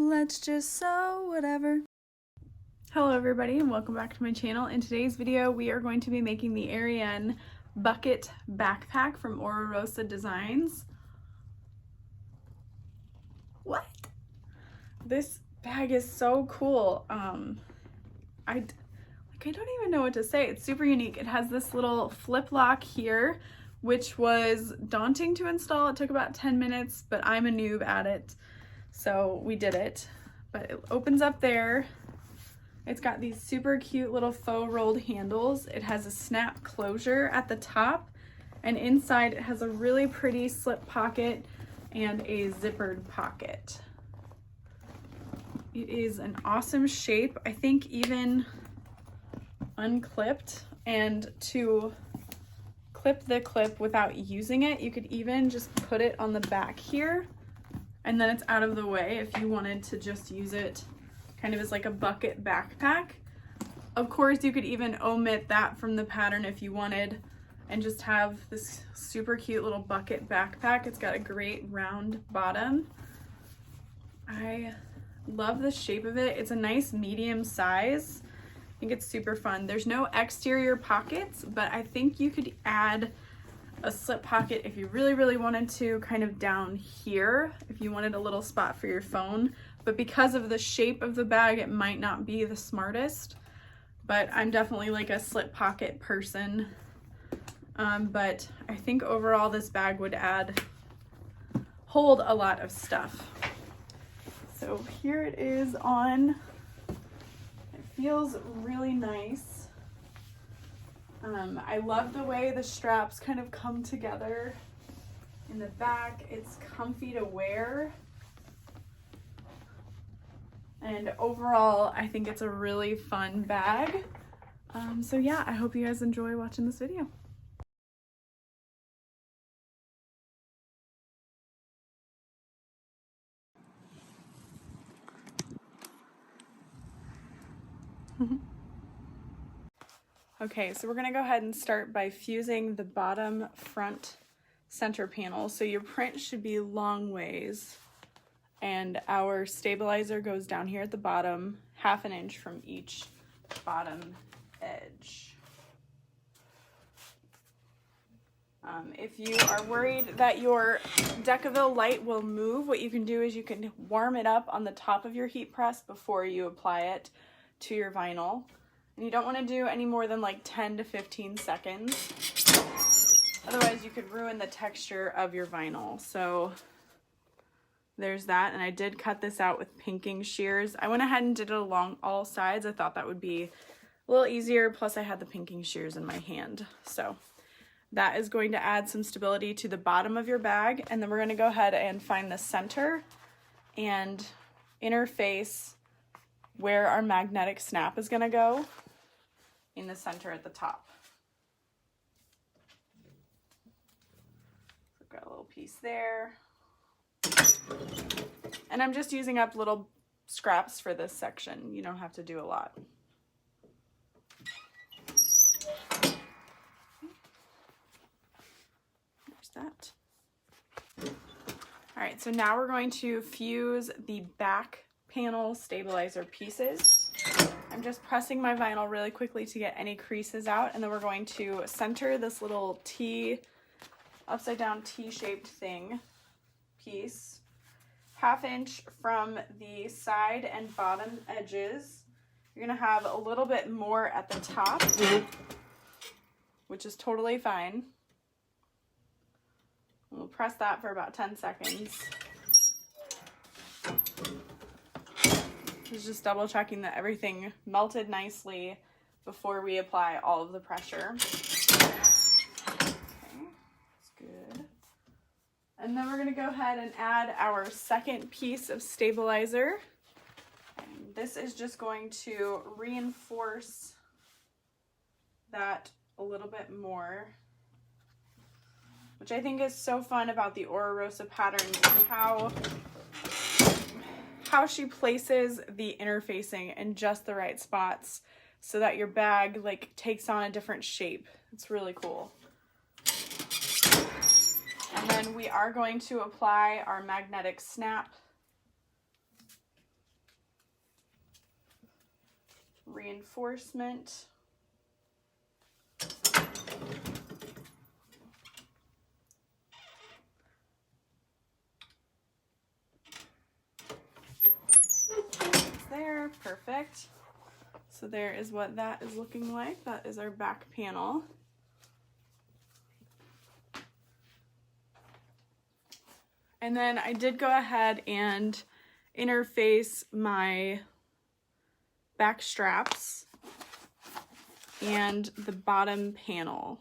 Let's just sew whatever. Hello everybody and welcome back to my channel. In today's video we are going to be making the Arianne bucket backpack from Rosa Designs. What? This bag is so cool. I don't even know what to say. It's super unique. It has this little flip lock here, which was daunting to install. It took about 10 minutes, but I'm a noob at it. So we did it, but it opens up there. It's got these super cute little faux rolled handles. It has a snap closure at the top, and inside it has a really pretty slip pocket and a zippered pocket. It is an awesome shape. I think even unclipped, and to clip the clip without using it, you could even just put it on the back here, and then it's out of the way if you wanted to just use it kind of as like a bucket backpack. Of course, you could even omit that from the pattern if you wanted and just have this super cute little bucket backpack. It's got a great round bottom. I love the shape of it. It's a nice medium size. I think it's super fun. There's no exterior pockets, but I think you could add a slip pocket if you really wanted to, kind of down here if you wanted a little spot for your phone. But because of the shape of the bag, it might not be the smartest, but I'm definitely like a slip pocket person. But I think overall this bag would hold a lot of stuff. So here it is on. It feels really nice. I love the way the straps kind of come together in the back. It's comfy to wear. And overall, I think it's a really fun bag. So yeah, I hope you guys enjoy watching this video. Okay, so we're gonna go ahead and start by fusing the bottom front center panel. So your print should be long ways, and our stabilizer goes down here at the bottom, 1/2 inch from each bottom edge. If you are worried that your Decaville light will move, what you can do is you can warm it up on the top of your heat press before you apply it to your vinyl. And you don't want to do any more than like 10 to 15 seconds. Otherwise you could ruin the texture of your vinyl. So there's that. And I did cut this out with pinking shears. I went ahead and did it along all sides. I thought that would be a little easier. Plus I had the pinking shears in my hand. So that is going to add some stability to the bottom of your bag. And then we're going to go ahead and find the center and interface where our magnetic snap is going to go in the center at the top. So I've got a little piece there. And I'm just using up little scraps for this section. You don't have to do a lot. There's that. All right, so now we're going to fuse the back panel stabilizer pieces. I'm just pressing my vinyl really quickly to get any creases out, and then we're going to center this little T, upside down T-shaped thing piece, 1/2 inch from the side and bottom edges. You're gonna have a little bit more at the top, which is totally fine. We'll press that for about 10 seconds. Just double checking that everything melted nicely before we apply all of the pressure. Okay, that's good. And then we're gonna go ahead and add our second piece of stabilizer. And this is just going to reinforce that a little bit more, which I think is so fun about the Rosa pattern, how she places the interfacing in just the right spots so that your bag like takes on a different shape. It's really cool. And then we are going to apply our magnetic snap reinforcement. There, perfect. So there is what that is looking like. That is our back panel. And then I did go ahead and interface my back straps and the bottom panel.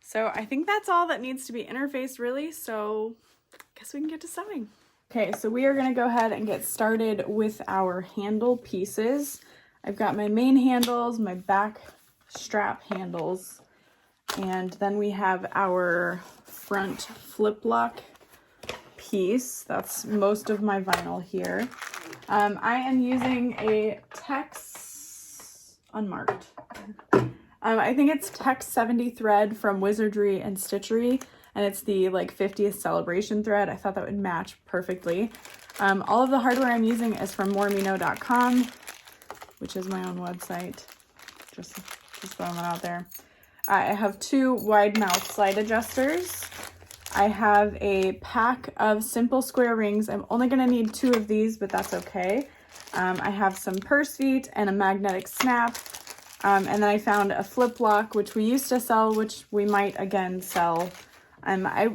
So I think that's all that needs to be interfaced really, so I guess we can get to sewing. Okay, so we are gonna go ahead and get started with our handle pieces. I've got my main handles, my back strap handles, and then we have our front flip lock piece. That's most of my vinyl here. I am using a TechSew unmarked. I think it's Tech 70 thread from Wizardry and Stitchery, and it's the like 50th celebration thread. I thought that would match perfectly. All of the hardware I'm using is from Mormino.com, which is my own website. Just throwing that out there. I have 2 wide mouth slide adjusters. I have a pack of simple square rings. I'm only gonna need 2 of these, but that's okay. I have some purse feet and a magnetic snap. And then I found a flip lock, which we used to sell, which we might again sell. I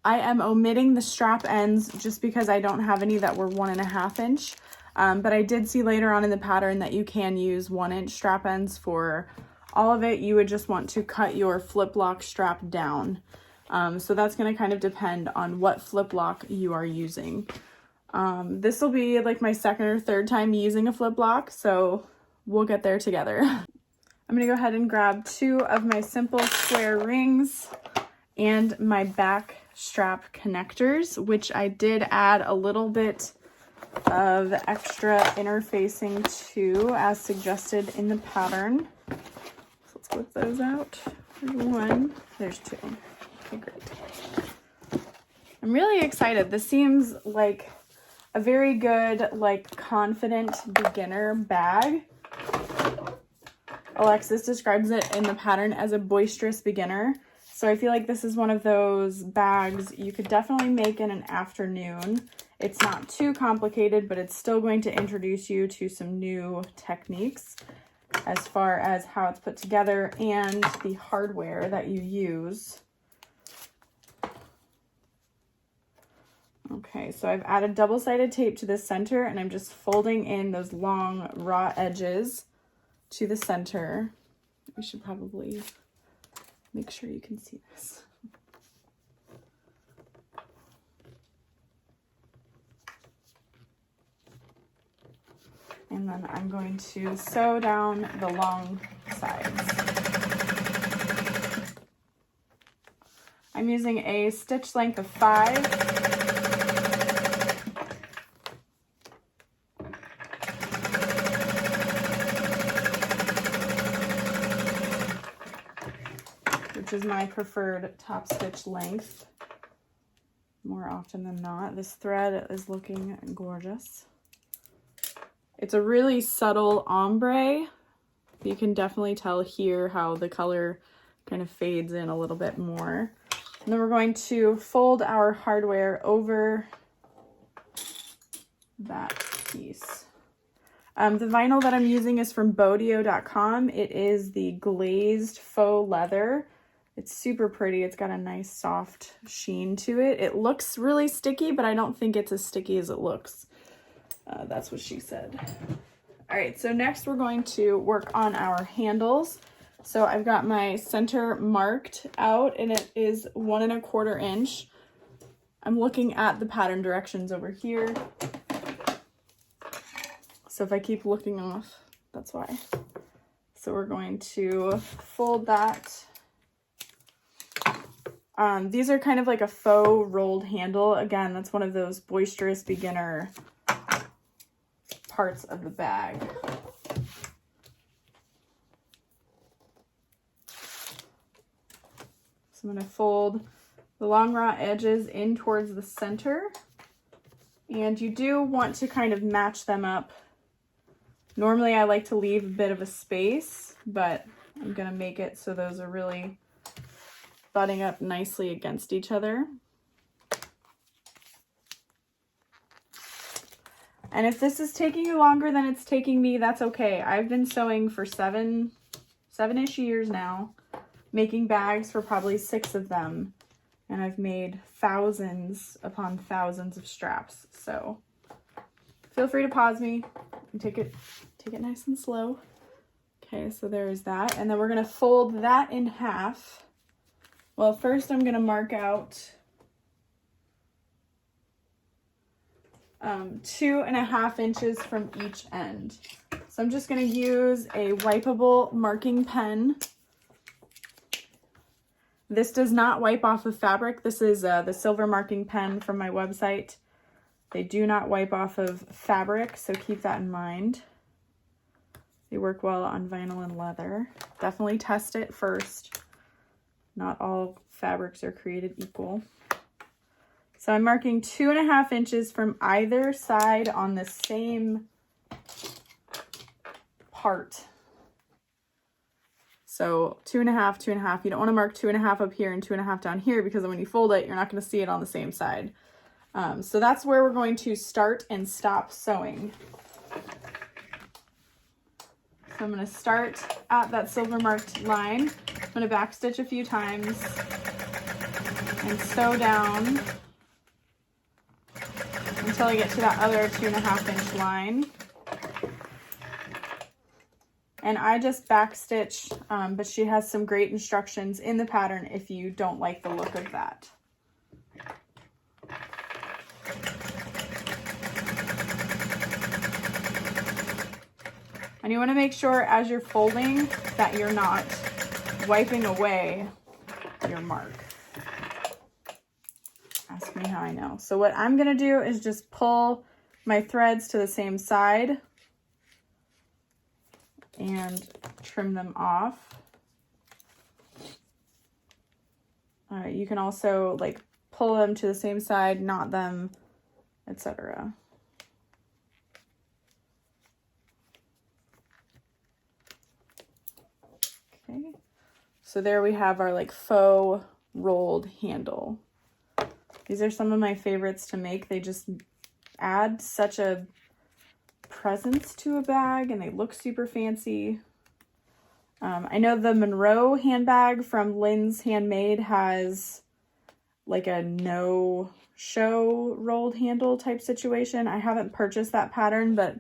am omitting the strap ends just because I don't have any that were 1.5 inch. But I did see later on in the pattern that you can use 1-inch strap ends for all of it. You would just want to cut your flip lock strap down. So that's going to kind of depend on what flip lock you are using. This will be like my 2nd or 3rd time using a flip lock, so we'll get there together. I'm going to go ahead and grab 2 of my simple square rings and my back strap connectors, which I did add a little bit of extra interfacing to as suggested in the pattern. So let's whip those out. There's 1, there's 2. Okay, great. I'm really excited. This seems like a very good, like, confident beginner bag. Alexis describes it in the pattern as a boisterous beginner. So I feel like this is one of those bags you could definitely make in an afternoon. It's not too complicated, but it's still going to introduce you to some new techniques as far as how it's put together and the hardware that you use. Okay, so I've added double-sided tape to the center, and I'm just folding in those long raw edges to the center. We should probably make sure you can see this. And then I'm going to sew down the long sides. I'm using a stitch length of 5. Which is my preferred top stitch length more often than not. This thread is looking gorgeous. It's a really subtle ombre. You can definitely tell here how the color kind of fades in a little bit more. And then we're going to fold our hardware over that piece. The vinyl that I'm using is from BoDeeOh.com. It is the glazed faux leather. It's super pretty. It's got a nice soft sheen to it. It looks really sticky, but I don't think it's as sticky as it looks. That's what she said. All right, so next we're going to work on our handles. So I've got my center marked out, and it is 1 1/4 inch. I'm looking at the pattern directions over here. So if I keep looking off, that's why. So we're going to fold that. These are kind of like a faux rolled handle. Again, that's one of those boisterous beginner parts of the bag. So I'm going to fold the long raw edges in towards the center, and you do want to kind of match them up Normally I like to leave a bit of a space, but I'm gonna make it so those are really butting up nicely against each other. And if this is taking you longer than it's taking me, that's okay. I've been sewing for seven-ish years now, making bags for probably 6 of them. And I've made thousands upon thousands of straps. So feel free to pause me and take it nice and slow. Okay, so there's that. And then we're gonna fold that in half. Well, first I'm gonna mark out 2.5 inches from each end. So I'm just gonna use a wipeable marking pen. This does not wipe off of fabric. This is the silver marking pen from my website. They do not wipe off of fabric, so keep that in mind. They work well on vinyl and leather. Definitely test it first. Not all fabrics are created equal. So I'm marking 2.5 inches from either side on the same part. So 2.5, 2.5. You don't want to mark 2.5 up here and 2.5 down here, because then when you fold it, you're not going to see it on the same side. So that's where we're going to start and stop sewing. So I'm going to start at that silver marked line. I'm going to backstitch a few times and sew down until I get to that other 2.5 inch line. And I just backstitch, but she has some great instructions in the pattern if you don't like the look of that. And you want to make sure as you're folding that you're not wiping away your mark. Ask me how I know. So what I'm going to do is just pull my threads to the same side and trim them off. You can also like pull them to the same side, knot them, etc. Okay, so there we have our like faux rolled handle. These are some of my favorites to make. They just add such a presence to a bag and they look super fancy. I know the Monroe handbag from Linds Handmade has like a no-show rolled handle type situation. I haven't purchased that pattern, but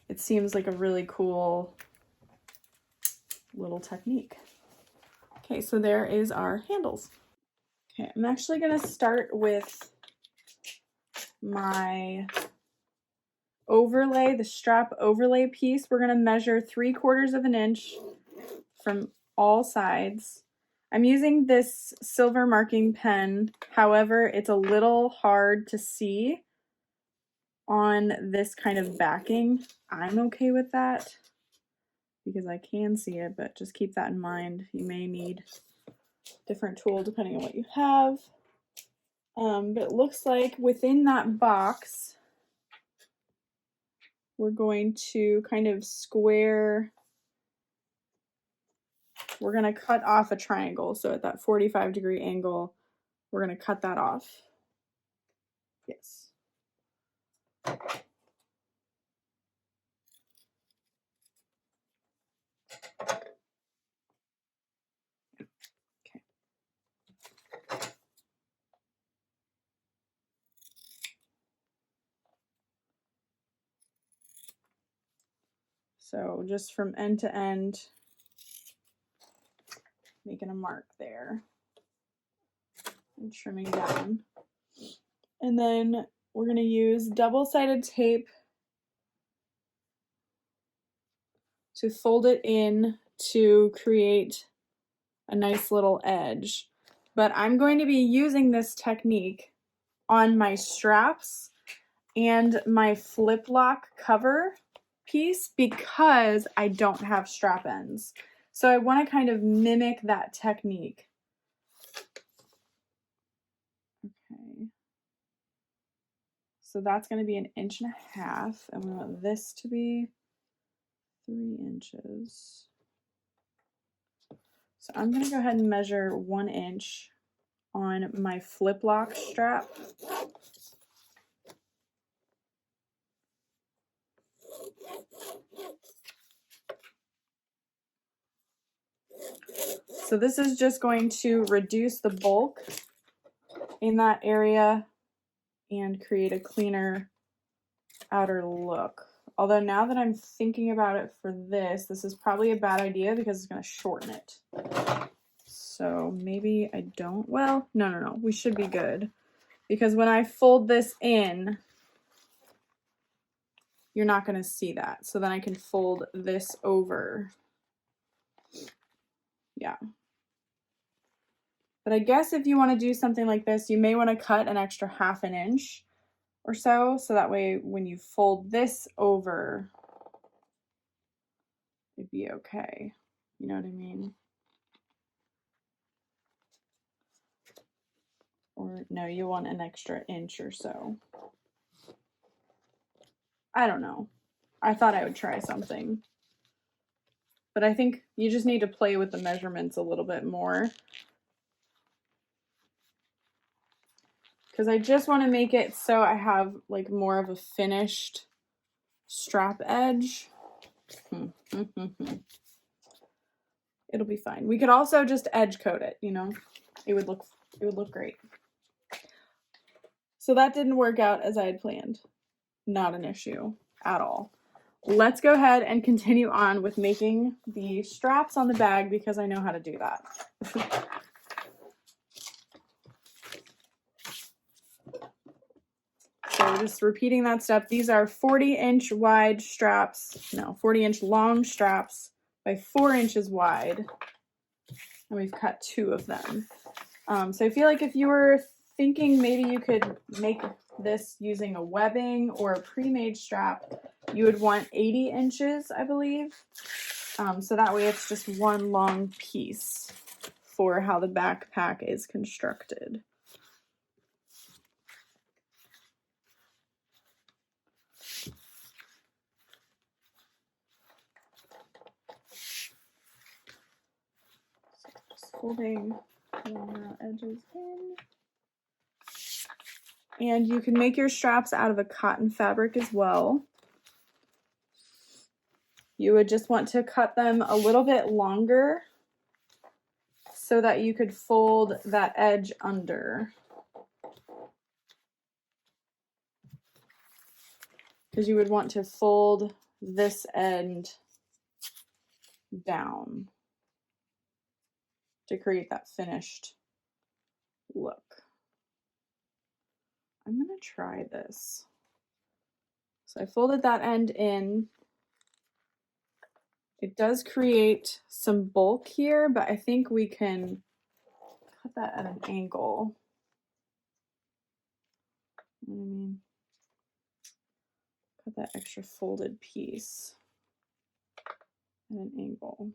it seems like a really cool little technique. Okay, so there is our handles. Okay, I'm actually going to start with my overlay, the strap overlay piece. We're going to measure 3/4 of an inch from all sides. I'm using this silver marking pen. However, it's a little hard to see on this kind of backing. I'm okay with that because I can see it, but just keep that in mind. You may need a different tool depending on what you have. But it looks like within that box, we're going to kind of square. We're going to cut off a triangle. So at that 45-degree angle, we're going to cut that off. Yes. Okay. So just from end to end, making a mark there and trimming down. And then we're going to use double-sided tape to fold it in to create a nice little edge. But I'm going to be using this technique on my straps and my flip lock cover piece because I don't have strap ends. So I want to kind of mimic that technique. Okay. So that's going to be 1.5 inches, and we want this to be 3 inches. So I'm going to go ahead and measure 1 inch on my flip lock strap. So this is just going to reduce the bulk in that area and create a cleaner outer look. Although now that I'm thinking about it for this is probably a bad idea because it's going to shorten it. So maybe I don't. Well, no. We should be good. Because when I fold this in, you're not going to see that. So then I can fold this over. Yeah. But I guess if you want to do something like this, you may want to cut an extra 1/2 inch or so. So that way when you fold this over, it'd be okay. You know what I mean? Or no, you want an extra inch or so. I don't know. I thought I would try something. But I think you just need to play with the measurements a little bit more. Because I just want to make it so I have like more of a finished strap edge. It'll be fine. We could also just edge coat it, you know. It would look great. So that didn't work out as I had planned. Not an issue at all. Let's go ahead and continue on with making the straps on the bag because I know how to do that. So just repeating that step. These are 40-inch wide straps. No, 40-inch long straps by 4 inches wide. And we've cut 2 of them. So I feel like if you were thinking maybe you could make this using a webbing or a pre-made strap, you would want 80 inches, I believe. So that way it's just one long piece for how the backpack is constructed. So just folding the edges in. And you can make your straps out of a cotton fabric as well. You would just want to cut them a little bit longer so that you could fold that edge under. Because you would want to fold this end down to create that finished look. I'm going to try this. So I folded that end in. It does create some bulk here, but I think we can cut that at an angle. You know what I mean? Cut that extra folded piece at an angle.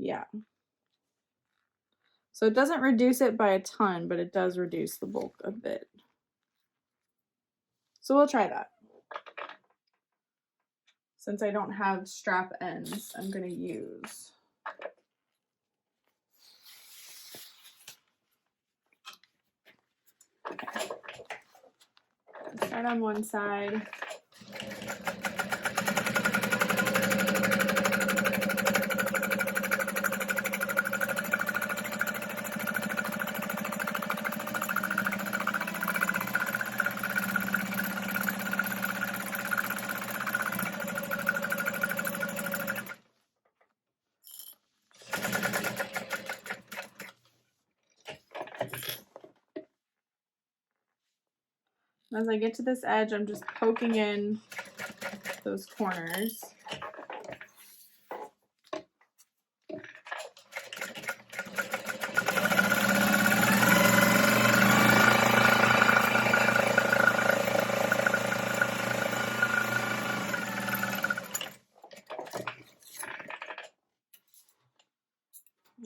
Yeah. So it doesn't reduce it by a ton, but it does reduce the bulk a bit. So we'll try that. Since I don't have strap ends, I'm going to use. Okay. Start on one side. As I get to this edge, I'm just poking in those corners.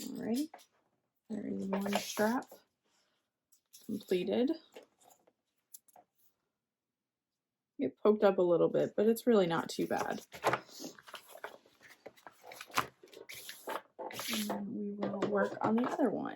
Alright, there is one strap. completed. It poked up a little bit, but it's really not too bad. And we will work on the other one.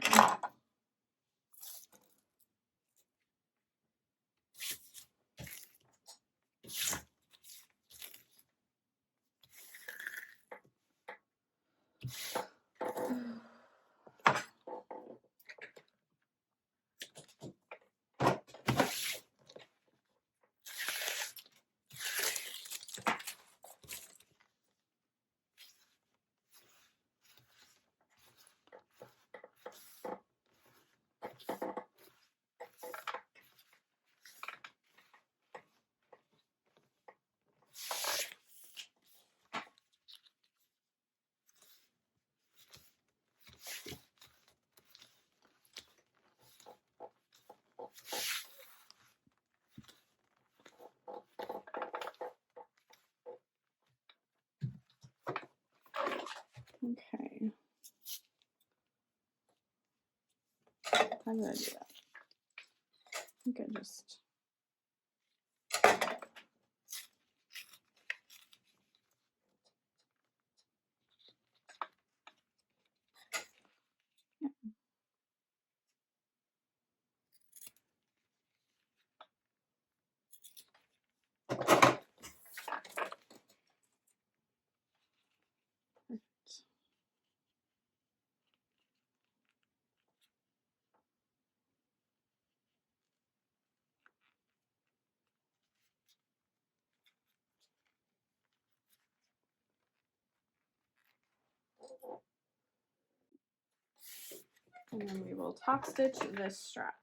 Okay. How did I do that? I think I just... And then we will top stitch this strap.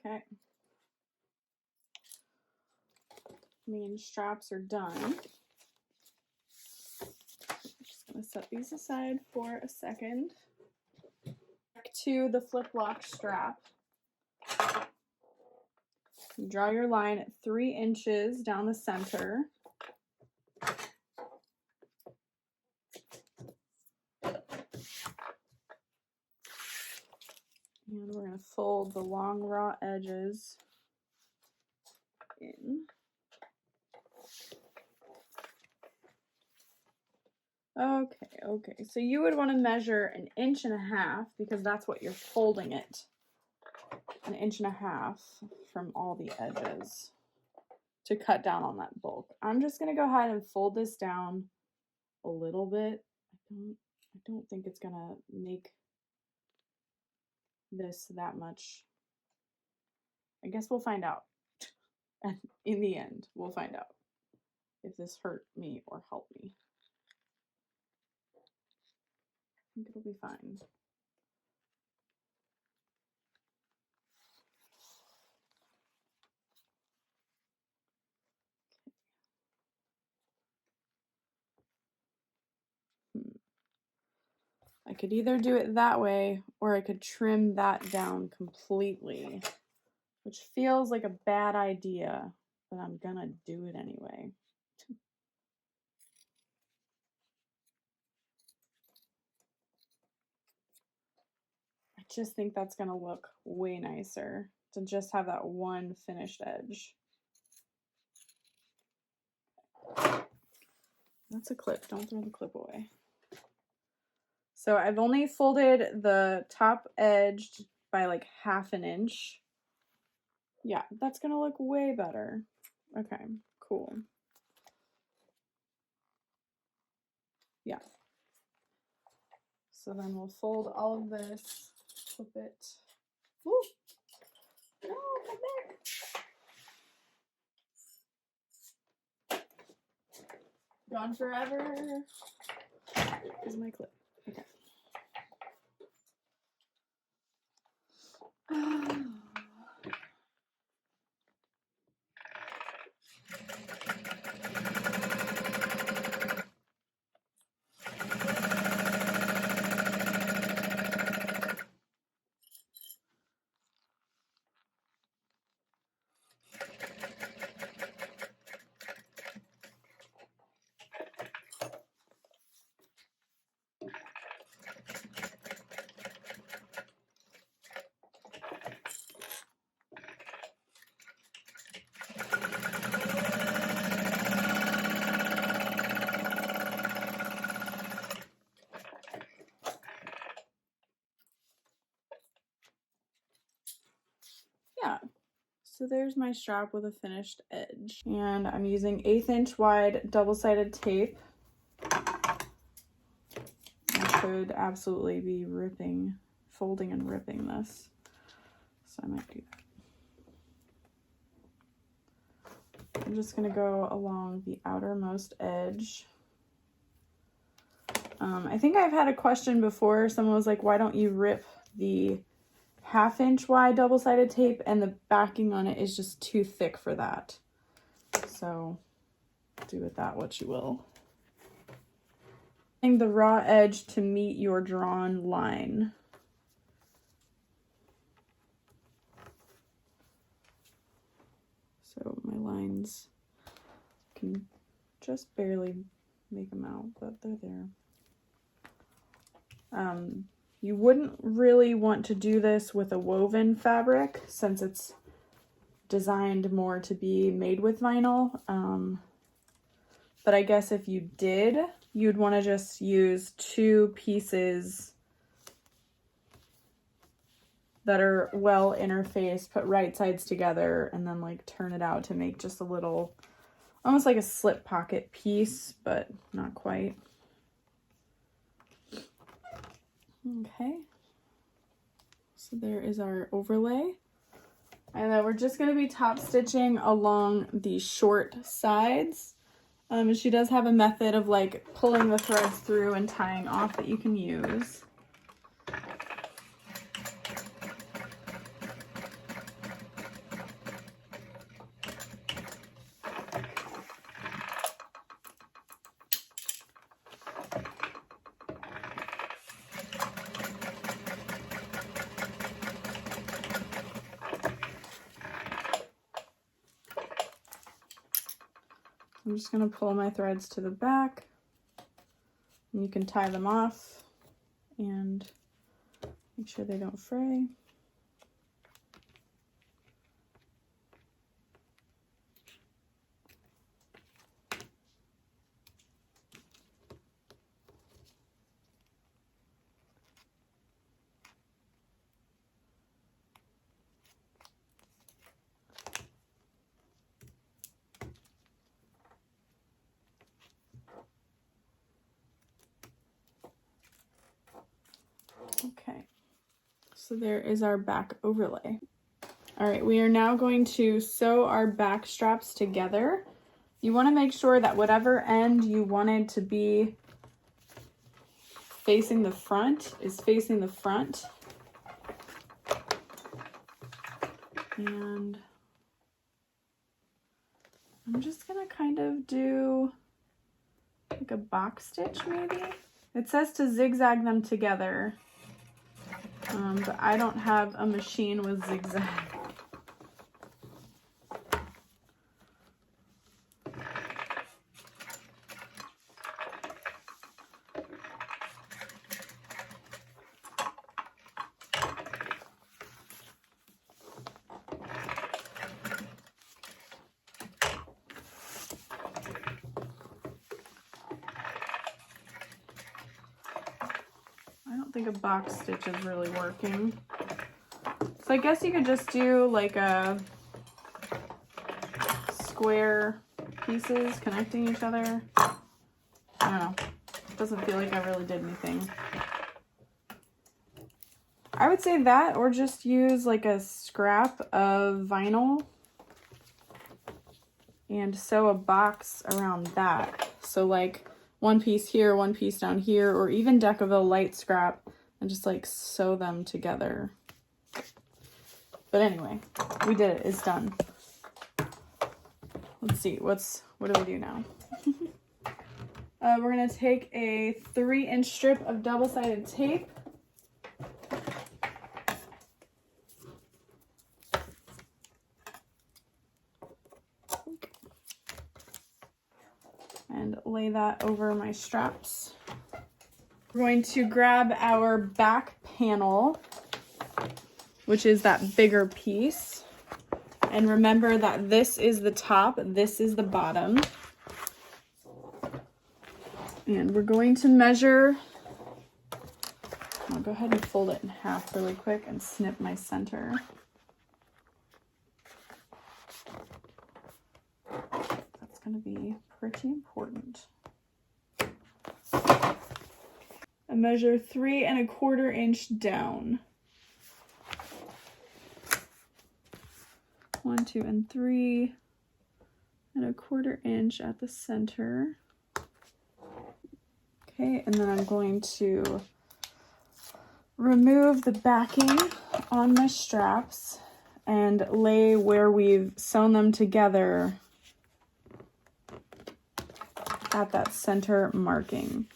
Okay. Main straps are done. Just gonna set these aside for a second. Back to the flip lock strap. You draw your line at 3 inches down the center. And we're going to fold the long raw edges in. Okay, so you would want to measure 1.5 inches because that's what you're folding it. 1.5 inches from all the edges to cut down on that bulk. I'm just going to go ahead and fold this down a little bit. I don't think it's going to make this that much. I guess we'll find out. And in the end, we'll find out if this hurt me or helped me. I think it'll be fine. I could either do it that way or I could trim that down completely, which feels like a bad idea, but I'm gonna do it anyway. I just think that's gonna look way nicer to just have that one finished edge. That's a clip, don't throw the clip away. So I've only folded the top edge by like 1/2 inch. Yeah, that's gonna look way better. Okay, cool. Yeah, So then we'll fold all of this, flip it. Ooh. No, come back. Gone forever. Here's my clip. Okay. Yeah, so there's my strap with a finished edge. And I'm using 1/8 inch wide double-sided tape. I could absolutely be folding and ripping this. So I might do that. I'm just gonna go along the outermost edge. I think I've had a question before. Someone was like, why don't you rip the 1/2 inch wide double-sided tape, and the backing on it is just too thick for that. So do with that what you will. The raw edge to meet your drawn line. So my lines can just barely make them out, but they're there. You wouldn't really want to do this with a woven fabric since it's designed more to be made with vinyl. But I guess if you did, you'd want to just use 2 pieces that are well interfaced, put right sides together, and then like turn it out to make just a little, almost like a slip pocket piece, but not quite. Okay, so there is our overlay. And then we're just going to be top stitching along the short sides. She does have a method of like pulling the threads through and tying off that you can use. I'm just going to pull my threads to the back, and you can tie them off and make sure they don't fray. Okay, so there is our back overlay. All right, we are now going to sew our back straps together. You want to make sure that whatever end you wanted to be facing the front is facing the front. And I'm just gonna kind of do like a box stitch maybe. It says to zigzag them together. But I don't have a machine with zigzag. A box stitch is really working. So I guess you could just do like a square pieces connecting each other. I don't know. It doesn't feel like I really did anything. I would say that, or just use like a scrap of vinyl and sew a box around that. So like one piece here, one piece down here, or even Decaville light scrap and just like sew them together. But anyway, we did it. It's done. Let's see. What do we do now? We're going to take a 3-inch strip of double-sided tape. And lay that over my straps. We're going to grab our back panel, which is that bigger piece. And remember that this is the top, this is the bottom. And we're going to measure, I'll go ahead and fold it in half really quick and snip my center. That's going to be pretty important. I measure 3 1/4 inch down. 1, 2, and 3 1/4 inch at the center. Okay, and then I'm going to remove the backing on my straps and lay where we've sewn them together at that center marking.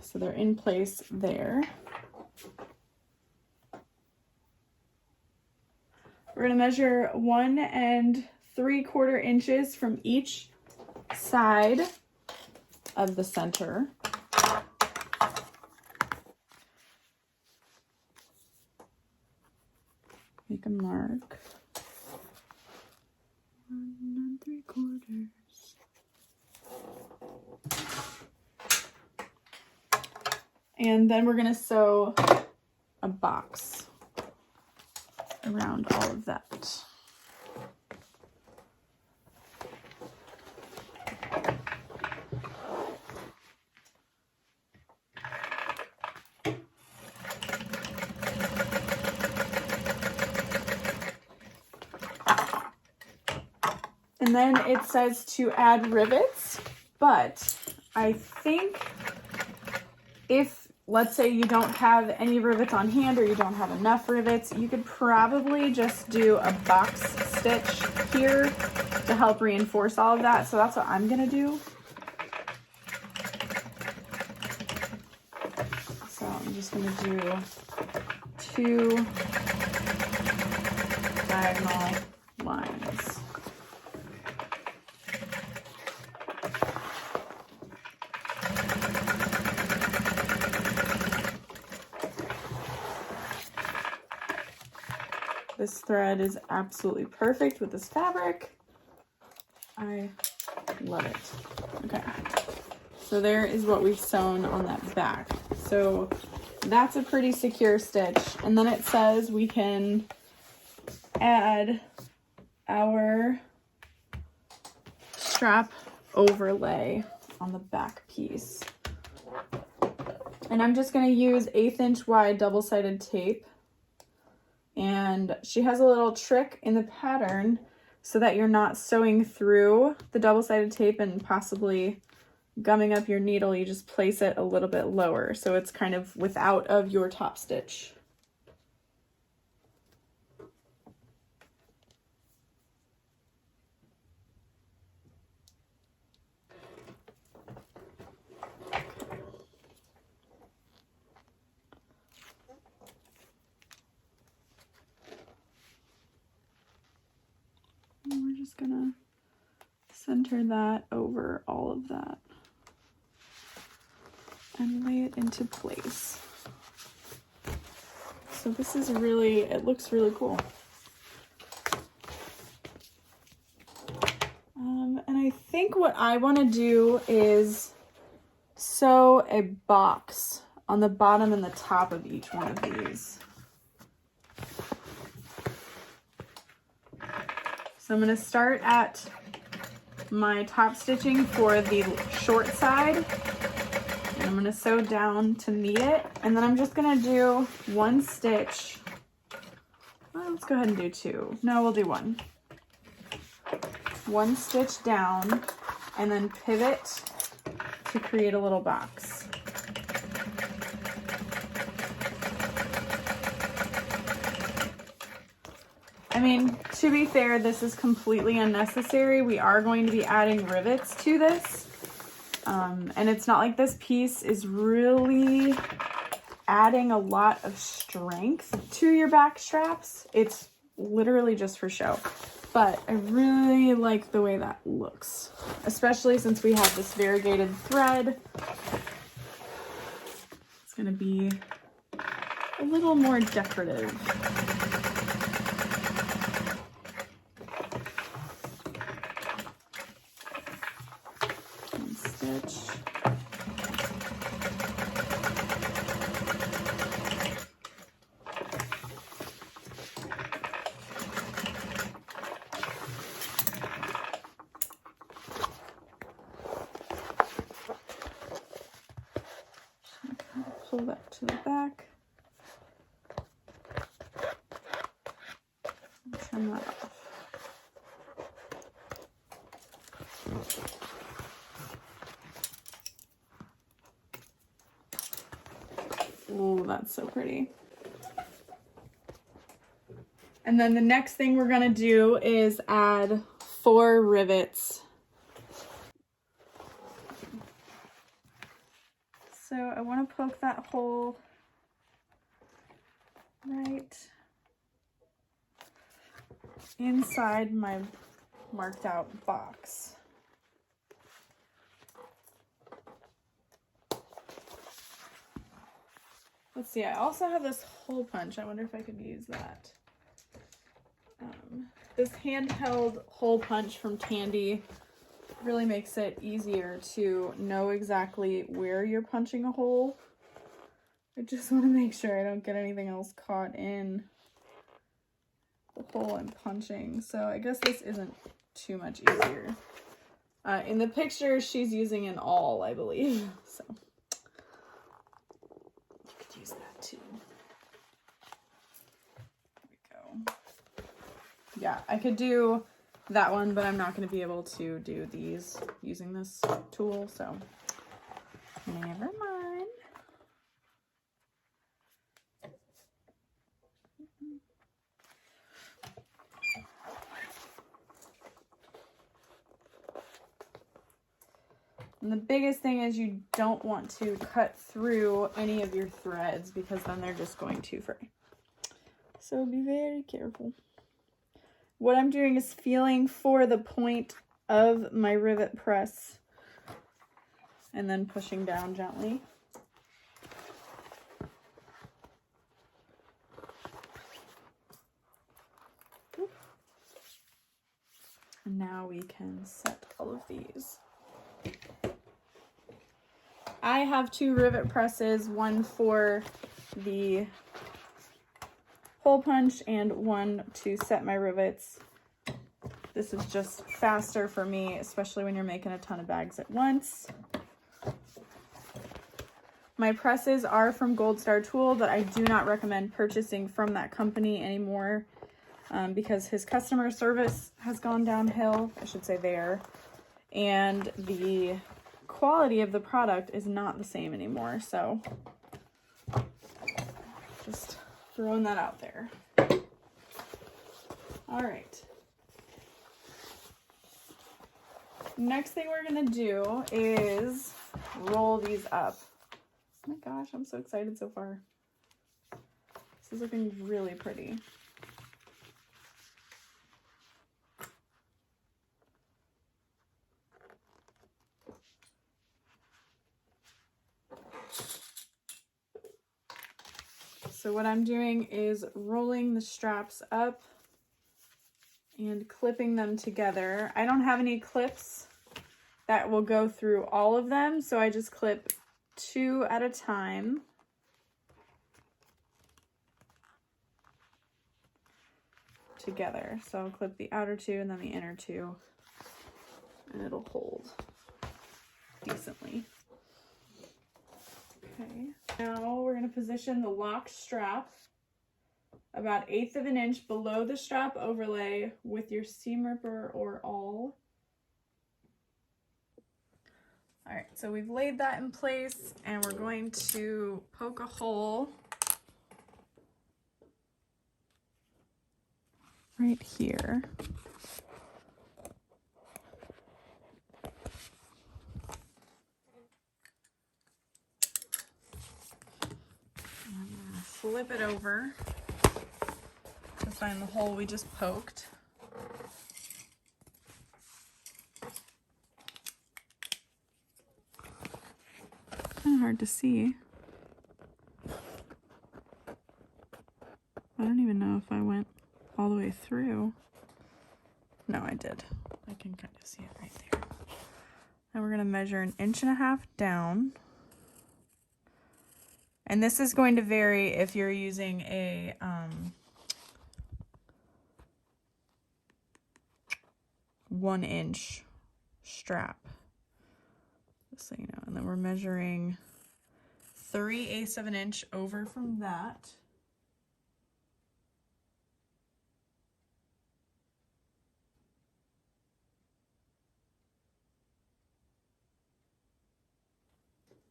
So they're in place there. We're going to measure 1 3/4 inches from each side of the center. Make a mark. 1 3/4. And then we're going to sew a box around all of that. And then it says to add rivets, but I think if, let's say you don't have any rivets on hand or you don't have enough rivets, you could probably just do a box stitch here to help reinforce all of that. So that's what I'm gonna do. So I'm just gonna do 2 diagonal lines. This thread is absolutely perfect with this fabric. I love it. Okay, so there is what we've sewn on that back. So that's a pretty secure stitch. And then it says we can add our strap overlay on the back piece. And I'm just going to use 1/8 inch wide double-sided tape. And she has a little trick in the pattern so that you're not sewing through the double-sided tape and possibly gumming up your needle. You just place it a little bit lower so it's kind of without of your top stitch. We're just gonna center that over all of that and lay it into place. So this is really, it looks really cool. And I think what I want to do is sew a box on the bottom and the top of each one of these. So I'm going to start at my top stitching for the short side I'm going to sew down to meet it, and then I'm just going to do one stitch. Well, let's go ahead and do two. No, we'll do one. One stitch down, and then pivot to create a little box. I mean, to be fair, this is completely unnecessary. We are going to be adding rivets to this. And it's not like this piece is really adding a lot of strength to your back straps. It's literally just for show. But I really like the way that looks, especially since we have this variegated thread. It's going to be a little more decorative. Pull that to the back. Trim that off. Oh, that's so pretty. And then the next thing we're gonna do is add 4 rivets. So I want to poke that hole right inside my marked out box. Let's see, I also have this hole punch. I wonder if I could use that. This handheld hole punch from Tandy really makes it easier to know exactly where you're punching a hole. I just want to make sure I don't get anything else caught in the hole I'm punching. So I guess this isn't too much easier. In the picture, she's using an awl, I believe. So you could use that too. There we go. Yeah, I could do that one, but I'm not going to be able to do these using this tool, so never mind. And the biggest thing is you don't want to cut through any of your threads because then they're just going to fray. So be very careful. What I'm doing is feeling for the point of my rivet press and then pushing down gently. And now we can set all of these. I have 2 rivet presses, one for the hole punch and one to set my rivets. This is just faster for me, especially when you're making a ton of bags at once. My presses are from Gold Star Tool, but I do not recommend purchasing from that company anymore because his customer service has gone downhill, I should say there, and the quality of the product is not the same anymore, so just throwing that out there. All right. Next thing we're gonna do is roll these up. Oh my gosh, I'm so excited so far. This is looking really pretty. So what I'm doing is rolling the straps up and clipping them together. I don't have any clips that will go through all of them, so I just clip 2 at a time. Together. So I'll clip the outer 2 and then the inner 2, and it'll hold decently. Okay, now we're gonna position the lock strap about 1/8 of an inch below the strap overlay with your seam ripper or awl. All right, so we've laid that in place and we're going to poke a hole right here. I'm gonna flip it over to find the hole we just poked. Kind of hard to see. I don't even know if I went all the way through. No, I did. I can kind of see it right there. Now we're going to measure 1.5 inches down. And this is going to vary if you're using a 1-inch strap. Just so you know. And then we're measuring 3/8 of an inch over from that.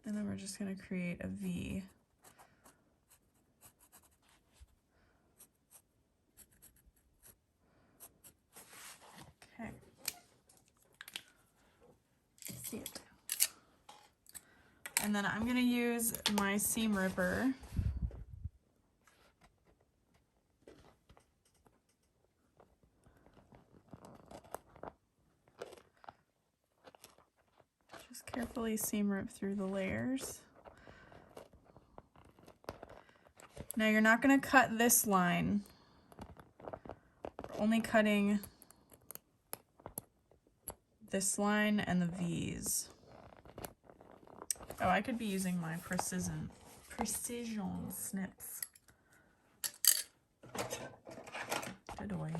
And then we're just going to create a V. Okay. See it. And then I'm going to use my seam ripper just carefully seam rip through the layers. Now you're not going to cut this line. We're only cutting this line and the V's. Oh, I could be using my precision snips. Good boy.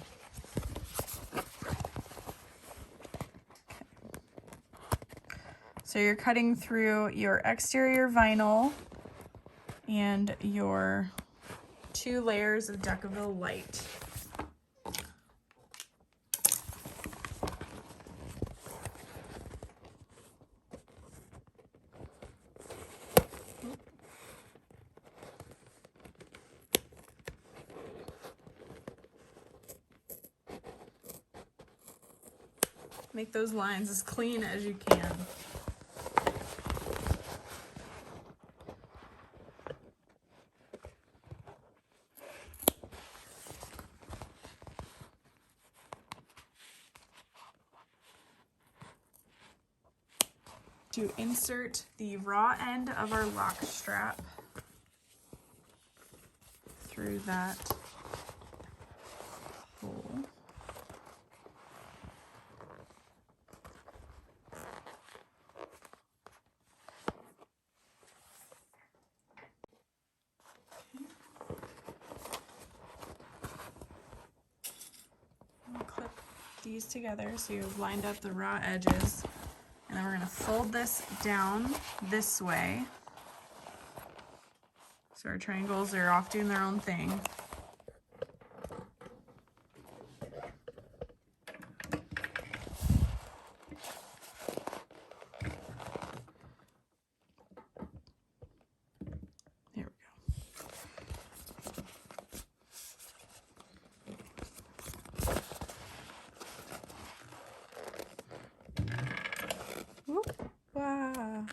So you're cutting through your exterior vinyl and your 2 layers of Decaville Light. Make those lines as clean as you can. To insert the raw end of our lock strap through that hole. Clip these together so you've lined up the raw edges. And then we're going to fold this down this way. So our triangles are off doing their own thing. There we go. Whoop. Wow.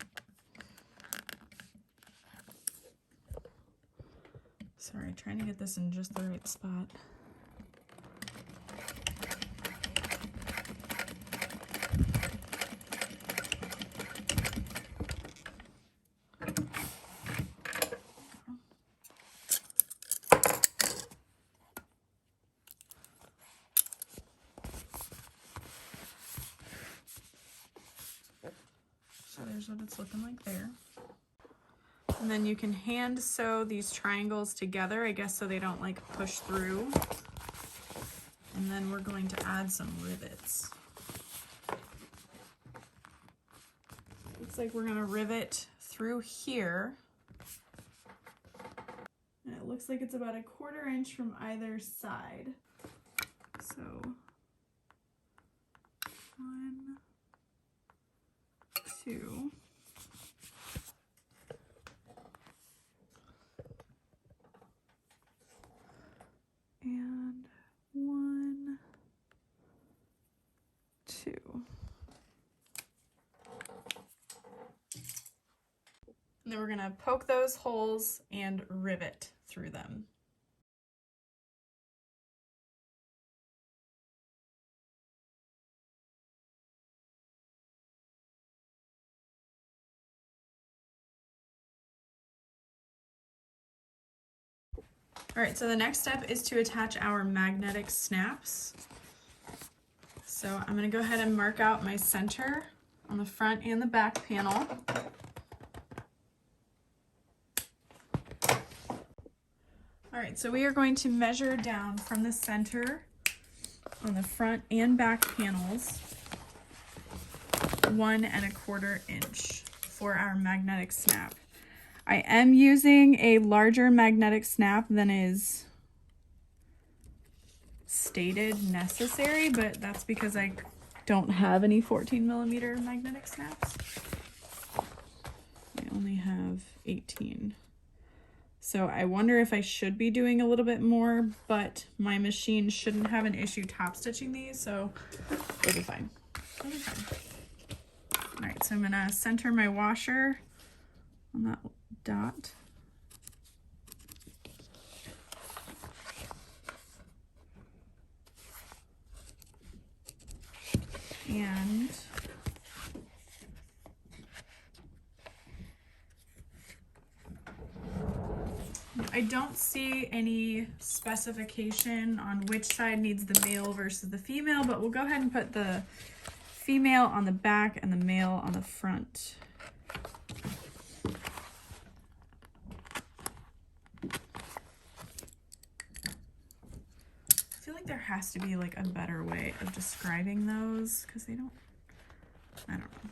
Sorry, trying to get this in just the right spot. So there's what it's looking like there. And then you can hand sew these triangles together, I guess, so they don't like push through. And then we're going to add some rivets. Looks like we're going to rivet through here looks like it's about 1/4 inch from either side. So 1, 2. And 1, 2. And then we're gonna poke those holes and rivet through them. All right, so the next step is to attach our magnetic snaps. So I'm gonna go ahead and mark out my center on the front and the back panel. All right, so we are going to measure down from the center on the front and back panels 1 1/4 inch for our magnetic snap. I am using a larger magnetic snap than is stated necessary, but that's because I don't have any 14mm magnetic snaps. I only have 18. So I wonder if I should be doing a little bit more, but my machine shouldn't have an issue top stitching these, so it'll be fine. It'll be fine. All right, so I'm gonna center my washer on that dot. And I don't see any specification on which side needs the male versus the female, but we'll go ahead and put the female on the back and the male on the front. I feel like there has to be like a better way of describing those because they don't, I don't know,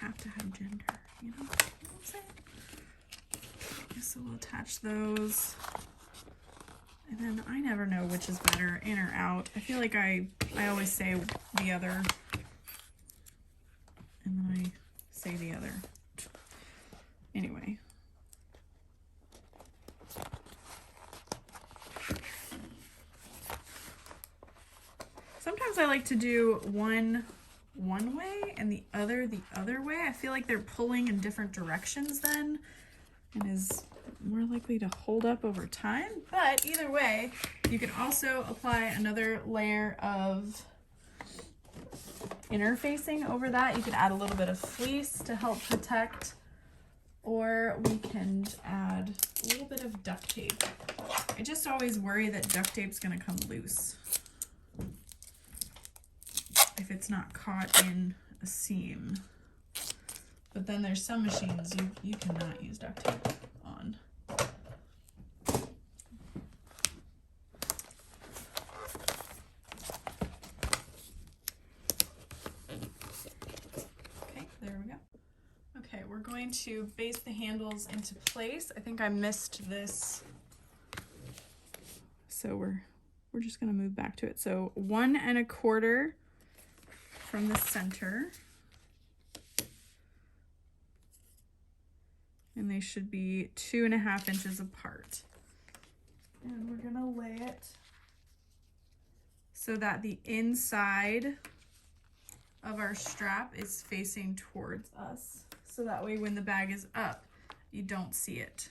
have to have gender, you know what I'm saying? So we'll attach those, and then I never know which is better, in or out. I feel like I always say the other, and then I say the other. Anyway. Sometimes I like to do one way and the other way. I feel like they're pulling in different directions then, and is more likely to hold up over time. But either way, you can also apply another layer of interfacing over that. You could add a little bit of fleece to help protect, or we can add a little bit of duct tape. I just always worry that duct tape's gonna come loose if it's not caught in a seam. But then there's some machines you cannot use duct tape on. Okay, there we go. Okay, we're going to baste the handles into place. I think I missed this, so we're just gonna move back to it. So 1 1/4 from the center. And they should be 2 1/2 inches apart. And we're gonna lay it so that the inside of our strap is facing towards us. So that way when the bag is up, you don't see it.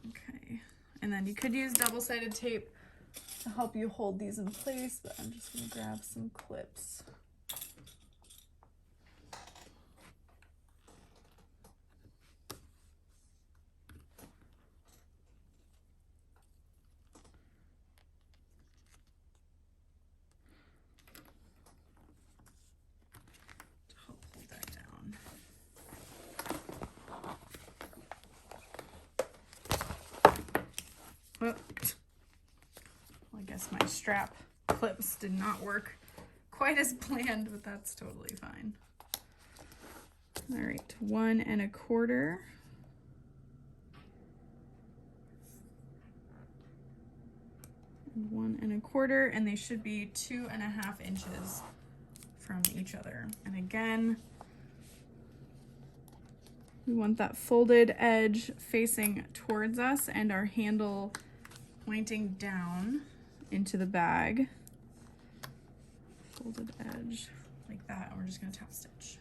Okay, and then you could use double-sided tape to help you hold these in place, but I'm just gonna grab some clips. Well, I guess my strap clips did not work quite as planned, but that's totally fine. All right, 1 1/4. And 1 1/4, and they should be 2.5 inches from each other. And again, we want that folded edge facing towards us and our handle pointing down into the bag. Folded edge like that, and we're just gonna top stitch.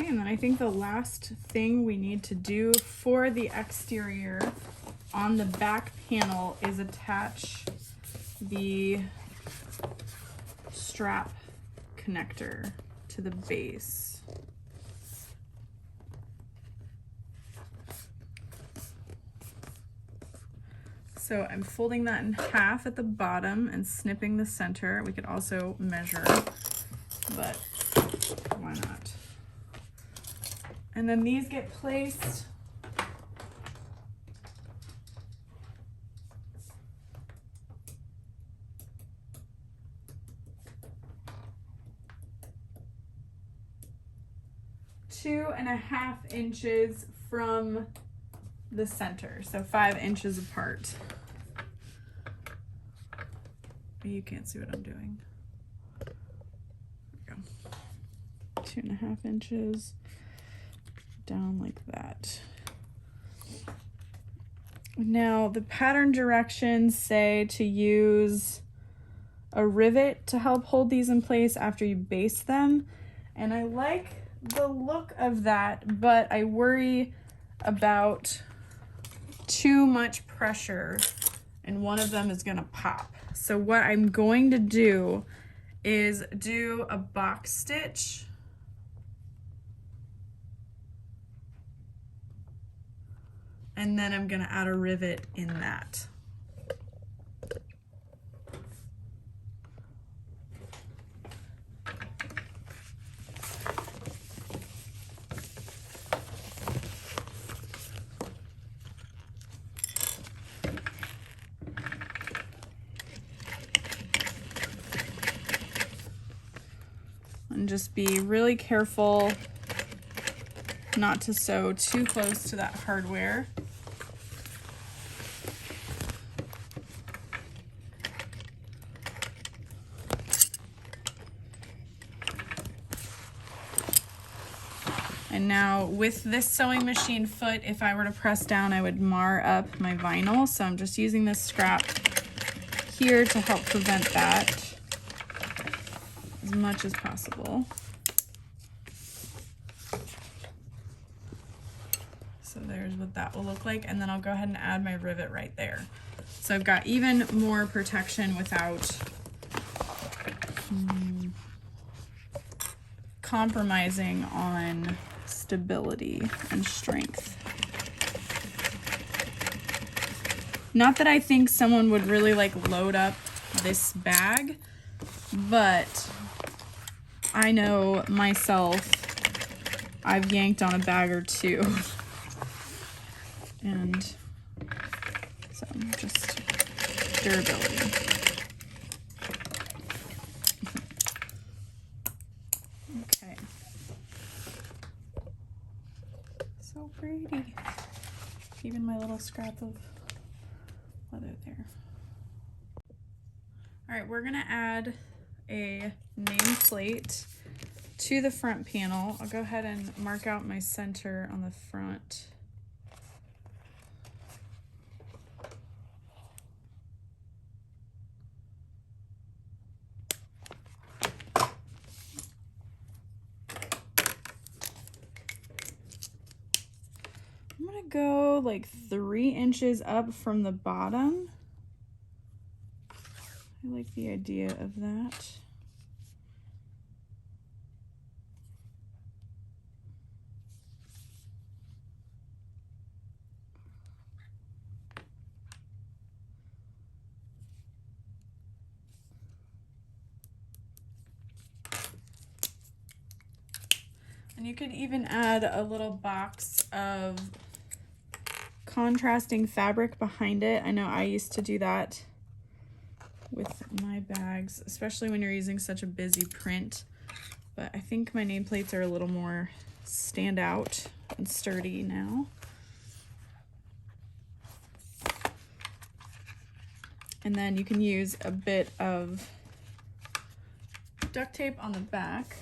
And then I think the last thing we need to do for the exterior on the back panel is attach the strap connector to the base. So I'm folding that in half at the bottom and snipping the center. We could also measure, but why not? And then these get placed two and a half inches from the center, so 5 inches apart. You can't see what I'm doing. There we go. 2.5 inches. Down like that. Now the pattern directions say to use a rivet to help hold these in place after you baste them, and I like the look of that, but I worry about too much pressure and one of them is gonna pop. So what I'm going to do is do a box stitch and then I'm gonna add a rivet in that. And just be really careful not to sew too close to that hardware. And now with this sewing machine foot, if I were to press down, I would mar up my vinyl. So I'm just using this scrap here to help prevent that as much as possible. So there's what that will look like. And then I'll go ahead and add my rivet right there. So I've got even more protection without compromising on stability and strength. Not that I think someone would really like load up this bag, but I know myself, I've yanked on a bag or two. And so just durability. Okay. So pretty. Even my little scrap of leather there. All right, we're gonna add a nameplate to the front panel. I'll go ahead and mark out my center on the front. gonna go like 3 inches up from the bottom. I like the idea of that. And you could even add a little box of contrasting fabric behind it. I know I used to do that with my bags, especially when you're using such a busy print. But I think my nameplates are a little more stand out and sturdy now. And then you can use a bit of duct tape on the back.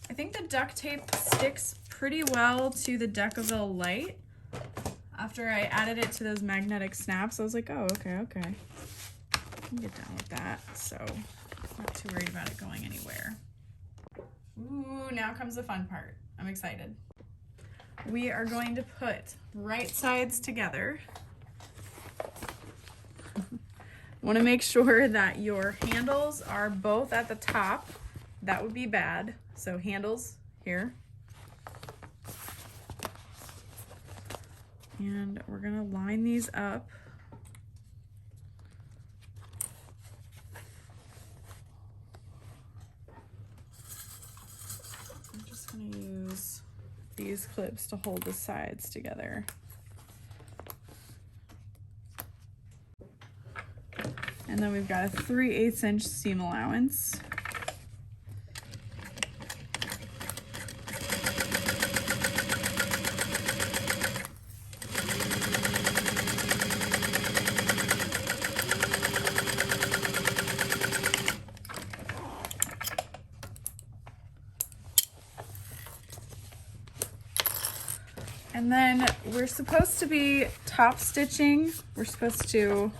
I think the duct tape sticks pretty well to the deck-a-ville light. After I added it to those magnetic snaps, I was like, oh, okay. I can get down with that, so not too worried about it going anywhere. Ooh, now comes the fun part. I'm excited. We are going to put right sides together. Want to make sure that your handles are both at the top. That would be bad. So handles here. And we're gonna line these up. I'm just gonna use these clips to hold the sides together. And then we've got a 3/8 inch seam allowance. And then we're supposed to be top stitching. We're supposed to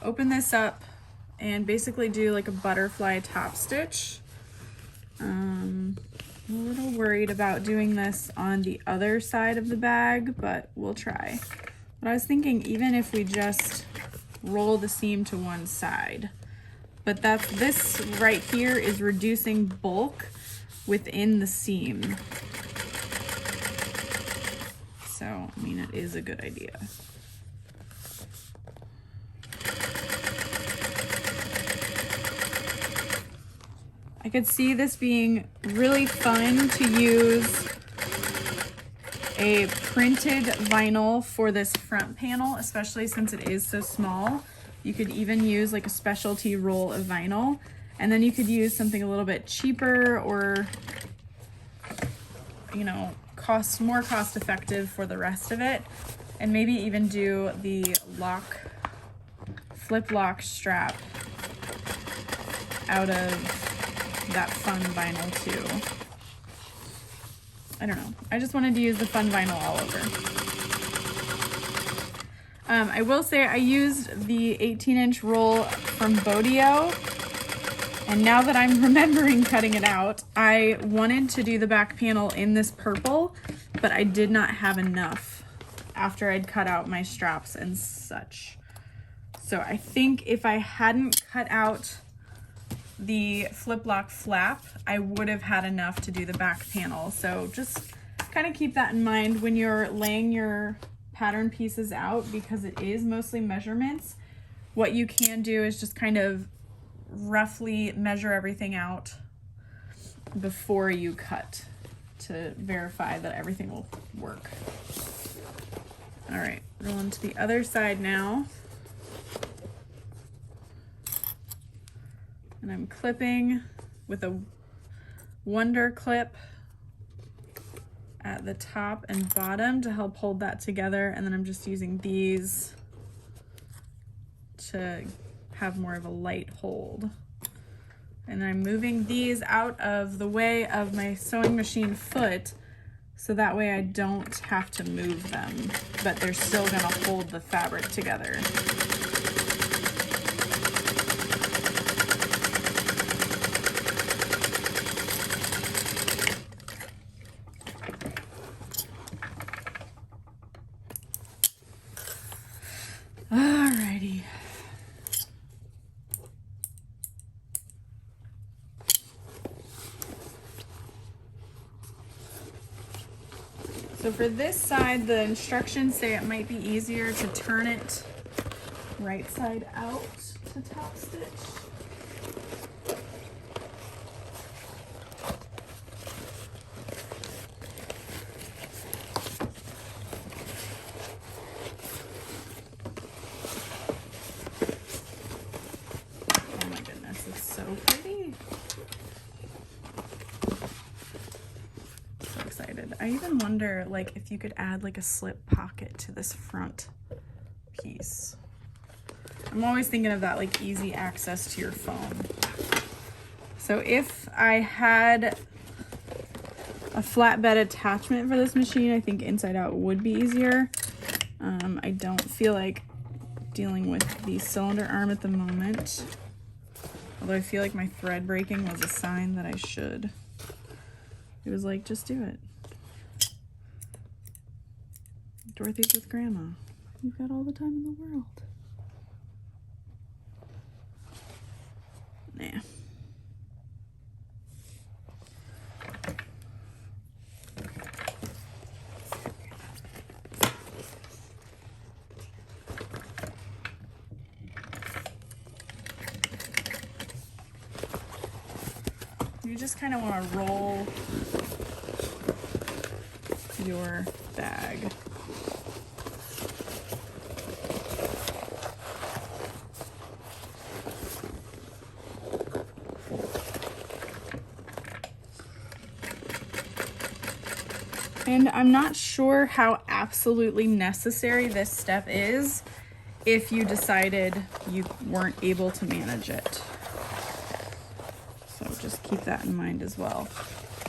open this up and basically do like a butterfly top stitch. I'm a little worried about doing this on the other side of the bag, but we'll try. But I was thinking even if we just roll the seam to one side, but this right here is reducing bulk within the seam. So, I mean, it is a good idea. I could see this being really fun to use a printed vinyl for this front panel, especially since it is so small. You could even use like a specialty roll of vinyl, and then you could use something a little bit cheaper or, you know, more cost effective for the rest of it, and maybe even do the flip lock strap out of that fun vinyl too. I don't know. I just wanted to use the fun vinyl all over. I will say I used the 18-inch roll from BoDeeOh, and now that I'm remembering cutting it out, I wanted to do the back panel in this purple, but I did not have enough after I'd cut out my straps and such. So I think if I hadn't cut out the flip lock flap, I would have had enough to do the back panel. So just kind of keep that in mind when you're laying your pattern pieces out, because it is mostly measurements. What you can do is just kind of roughly measure everything out before you cut to verify that everything will work. All right, rolling to the other side now. And I'm clipping with a Wonder clip at the top and bottom to help hold that together, and then I'm just using these to have more of a light hold. And I'm moving these out of the way of my sewing machine foot so that way I don't have to move them, but they're still gonna hold the fabric together. So for this side, the instructions say it might be easier to turn it right side out to top stitch. Oh my goodness, it's so pretty. So excited. I even wonder like if you could add like a slip pocket to this front piece. I'm always thinking of that, like easy access to your phone. So if I had a flatbed attachment for this machine, I think inside out would be easier. I don't feel like dealing with the cylinder arm at the moment. Although I feel like my thread breaking was a sign that I should. It was like, just do it. Dorothy's with grandma. You've got all the time in the world. Nah. You just kind of want to roll your bag. And I'm not sure how absolutely necessary this step is if you decided you weren't able to manage it. So just keep that in mind as well.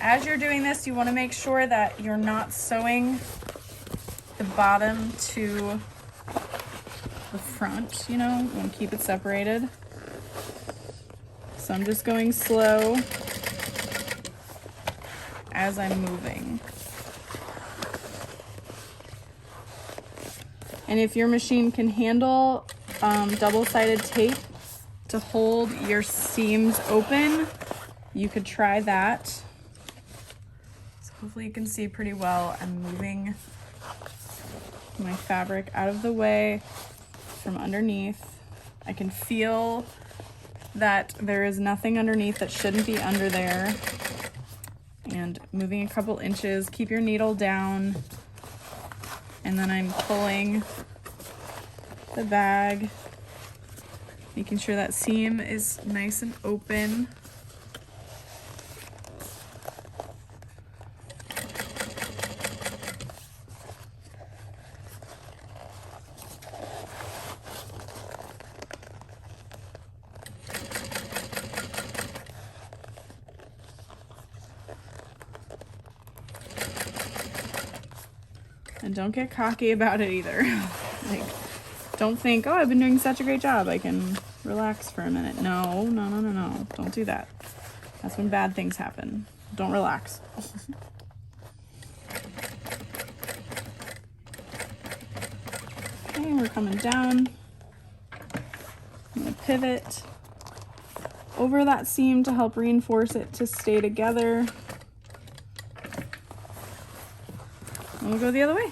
As you're doing this, you want to make sure that you're not sewing the bottom to the front, you know, you want to keep it separated. So I'm just going slow as I'm moving. And if your machine can handle double-sided tape to hold your seams open, you could try that. So hopefully you can see pretty well. I'm moving my fabric out of the way from underneath. I can feel that there is nothing underneath that shouldn't be under there. And moving a couple inches, keep your needle down. And then I'm pulling the bag, making sure that seam is nice and open. And don't get cocky about it either. Like, don't think, oh, I've been doing such a great job, I can relax for a minute. No, no, no, no, no. Don't do that. That's when bad things happen. Don't relax. Okay, we're coming down. I'm gonna pivot over that seam to help reinforce it to stay together. And we'll go the other way,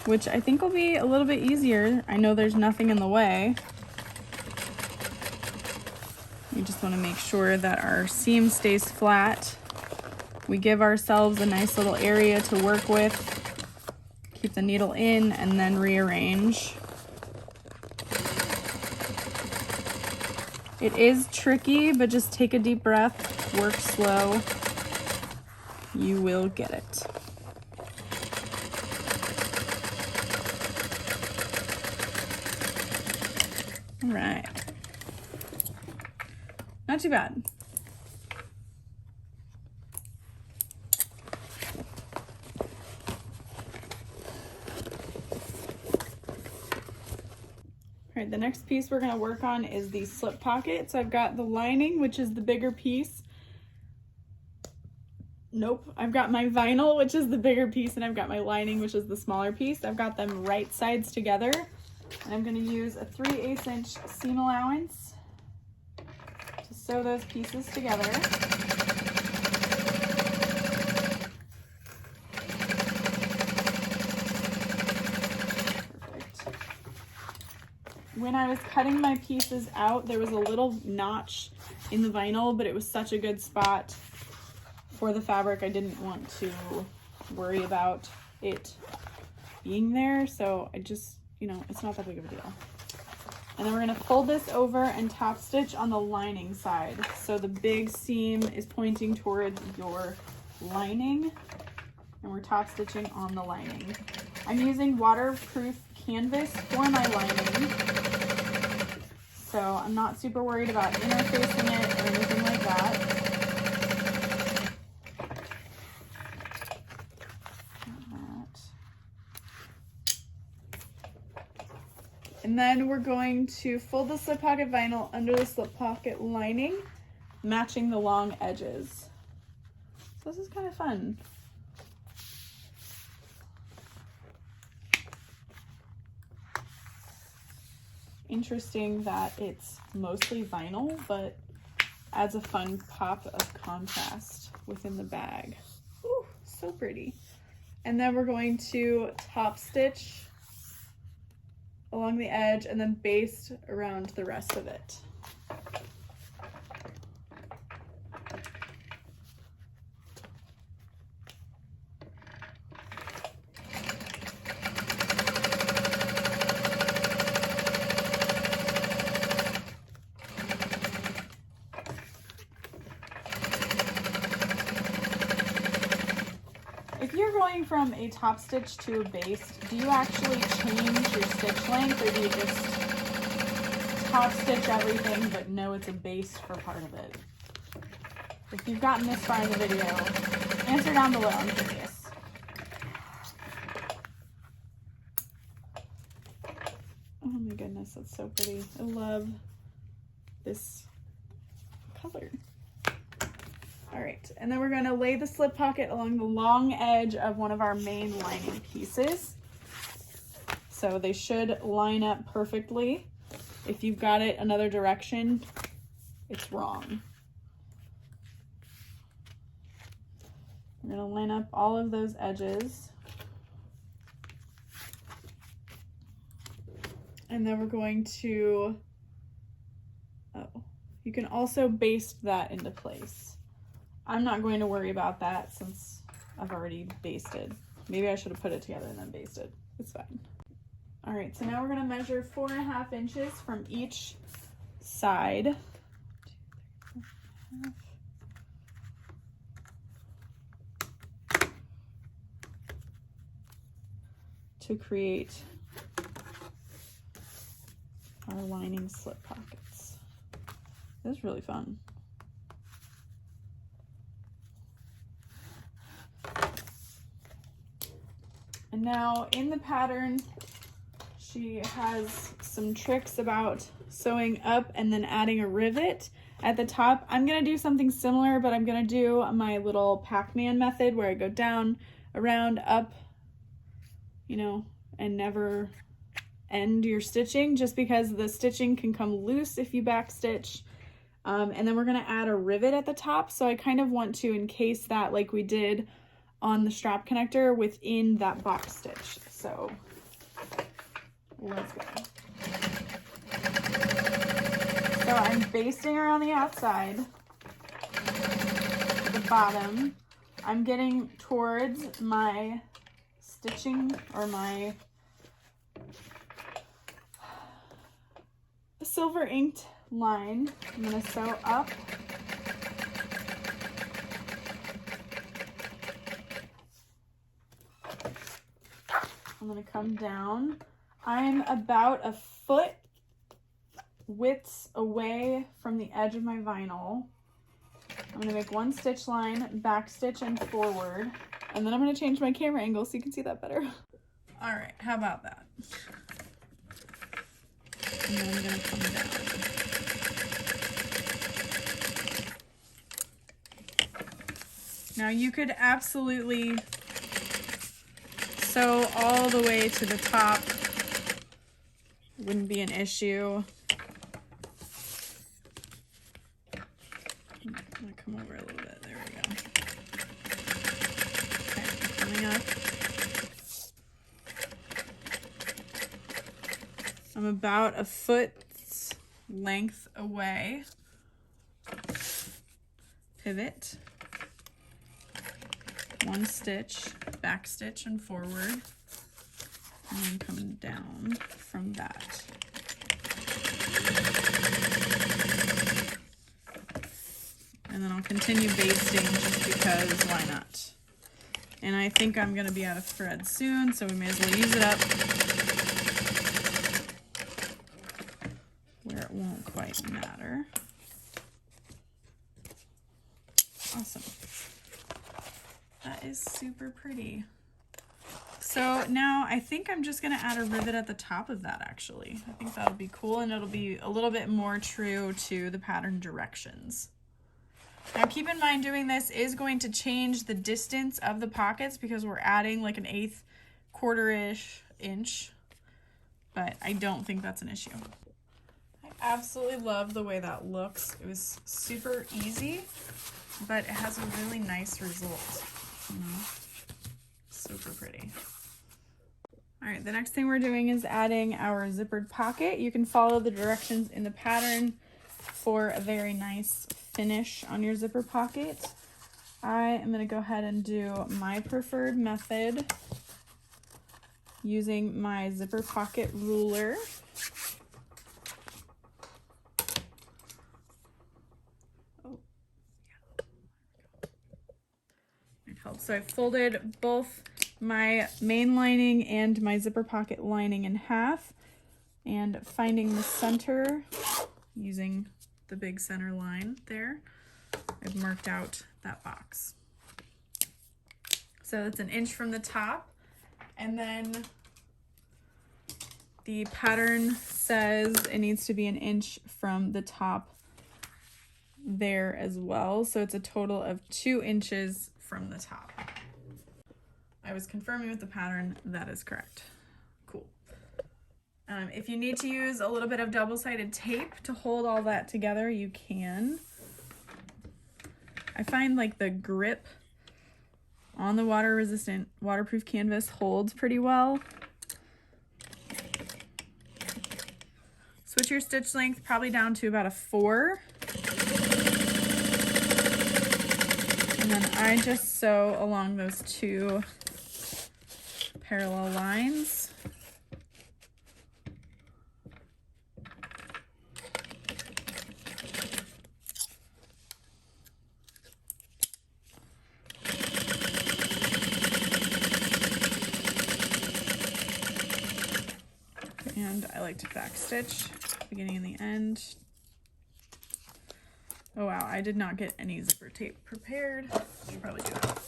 which I think will be a little bit easier. I know there's nothing in the way. We just want to make sure that our seam stays flat. We give ourselves a nice little area to work with. Keep the needle in and then rearrange. It is tricky, but just take a deep breath, work slow. You will get it. All right. Not too bad. All right, the next piece we're gonna work on is the slip pocket. So I've got the lining, which is the bigger piece. Nope, I've got my vinyl, which is the bigger piece, and I've got my lining, which is the smaller piece. I've got them right sides together. And I'm gonna use a 3/8 inch seam allowance to sew those pieces together. when I was cutting my pieces out, there was a little notch in the vinyl, but it was such a good spot for the fabric. I didn't want to worry about it being there. So I just, you know, it's not that big of a deal. And then we're gonna fold this over and top stitch on the lining side. So the big seam is pointing towards your lining, and we're top stitching on the lining. I'm using waterproof canvas for my lining, so I'm not super worried about interfacing it or anything like that. And then we're going to fold the slip pocket vinyl under the slip pocket lining, matching the long edges. So this is kind of fun. Interesting that it's mostly vinyl, but adds a fun pop of contrast within the bag. Ooh, so pretty. And then we're going to top stitch along the edge and then baste around the rest of it. If you're going from a top stitch to a baste, do you actually change your stitch length, or do you just top stitch everything but know it's a baste for part of it? If you've gotten this far in the video, answer down below, I'm curious. Oh my goodness, that's so pretty. I love this color. All right, and then we're going to lay the slip pocket along the long edge of one of our main lining pieces. So they should line up perfectly. If you've got it another direction, it's wrong. We're going to line up all of those edges. And then we're going to, you can also baste that into place. I'm not going to worry about that since I've already basted. Maybe I should have put it together and then basted. It's fine. All right, so now we're gonna measure 4.5 inches from each side. To create our lining slip pockets. This is really fun. And now in the pattern, she has some tricks about sewing up and then adding a rivet at the top. I'm gonna do something similar, but I'm gonna do my little Pac-Man method where I go down, around, up, you know, and never end your stitching, just because the stitching can come loose if you backstitch. And then we're gonna add a rivet at the top. So I kind of want to encase that like we did on the strap connector within that box stitch. So let's go. So I'm basting around the outside, the bottom. I'm getting towards my stitching or my silver inked line. I'm gonna sew up. I'm gonna come down. I'm about a foot widths away from the edge of my vinyl. I'm gonna make one stitch line, back stitch and forward, and then I'm gonna change my camera angle so you can see that better. All right, how about that? And then I'm gonna come down. Now you could absolutely sew all the way to the top. Wouldn't be an issue. I'm gonna come over a little bit. There we go. Okay, coming up. I'm I'm about a foot's length away. Pivot, 1 stitch, back stitch and forward, and then coming down from that. And then I'll continue basting just because why not? And I think I'm gonna be out of thread soon, so we may as well use it up where it won't quite matter. Awesome. That is super pretty. So now I think I'm just gonna add a rivet at the top of that actually. I think that'll be cool and it'll be a little bit more true to the pattern directions. Now keep in mind doing this is going to change the distance of the pockets because we're adding like an 1/8 quarter-ish inch, but I don't think that's an issue. I absolutely love the way that looks. It was super easy, but it has a really nice result. You know? Super pretty. All right, the next thing we're doing is adding our zippered pocket. You can follow the directions in the pattern for a very nice finish on your zipper pocket. I am going to go ahead and do my preferred method using my zipper pocket ruler. Oh, yeah. So I folded both my main lining and my zipper pocket lining in half, and finding the center using the big center line there, I've marked out that box. So it's 1 inch from the top, and then the pattern says it needs to be 1 inch from the top there as well. So it's a total of 2 inches from the top. I was confirming with the pattern, that is correct. Cool. If you need to use a little bit of double-sided tape to hold all that together, you can. I find like the grip on the water-resistant waterproof canvas holds pretty well. Switch your stitch length probably down to about a 4. And then I just sew along those 2 parallel lines. And I like to back stitch beginning and the end. Oh wow, I did not get any zipper tape prepared. Should probably do that.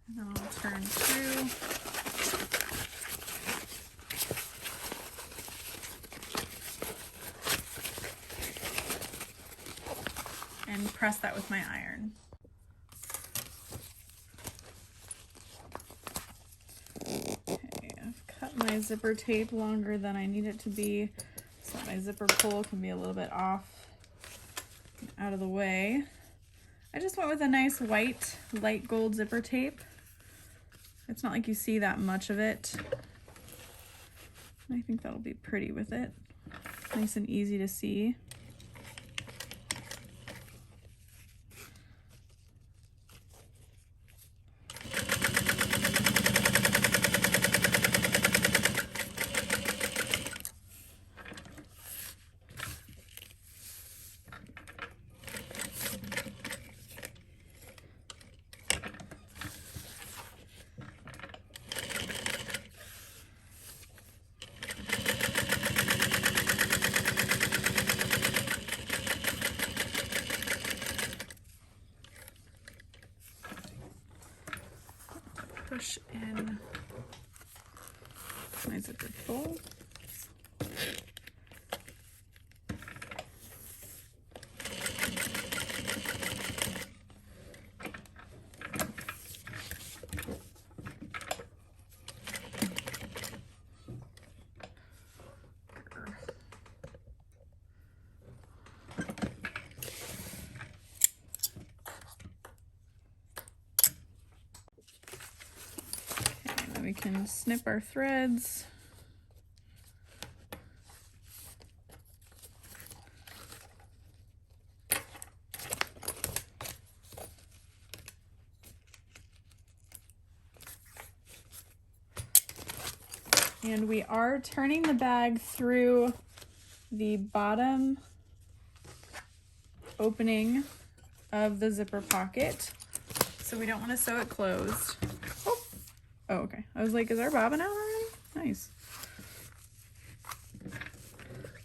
And then I'll turn through. And press that with my iron. Okay, I've cut my zipper tape longer than I need it to be, so my zipper pull can be a little bit off and out of the way. I just went with a nice white, light gold zipper tape. It's not like you see that much of it. I think that'll be pretty with it. Nice and easy to see. Push in my zipper pull. we can snip our threads. And we are turning the bag through the bottom opening of the zipper pocket. So we don't want to sew it closed. Oh, okay. I was like, is our bobbin out already? Nice.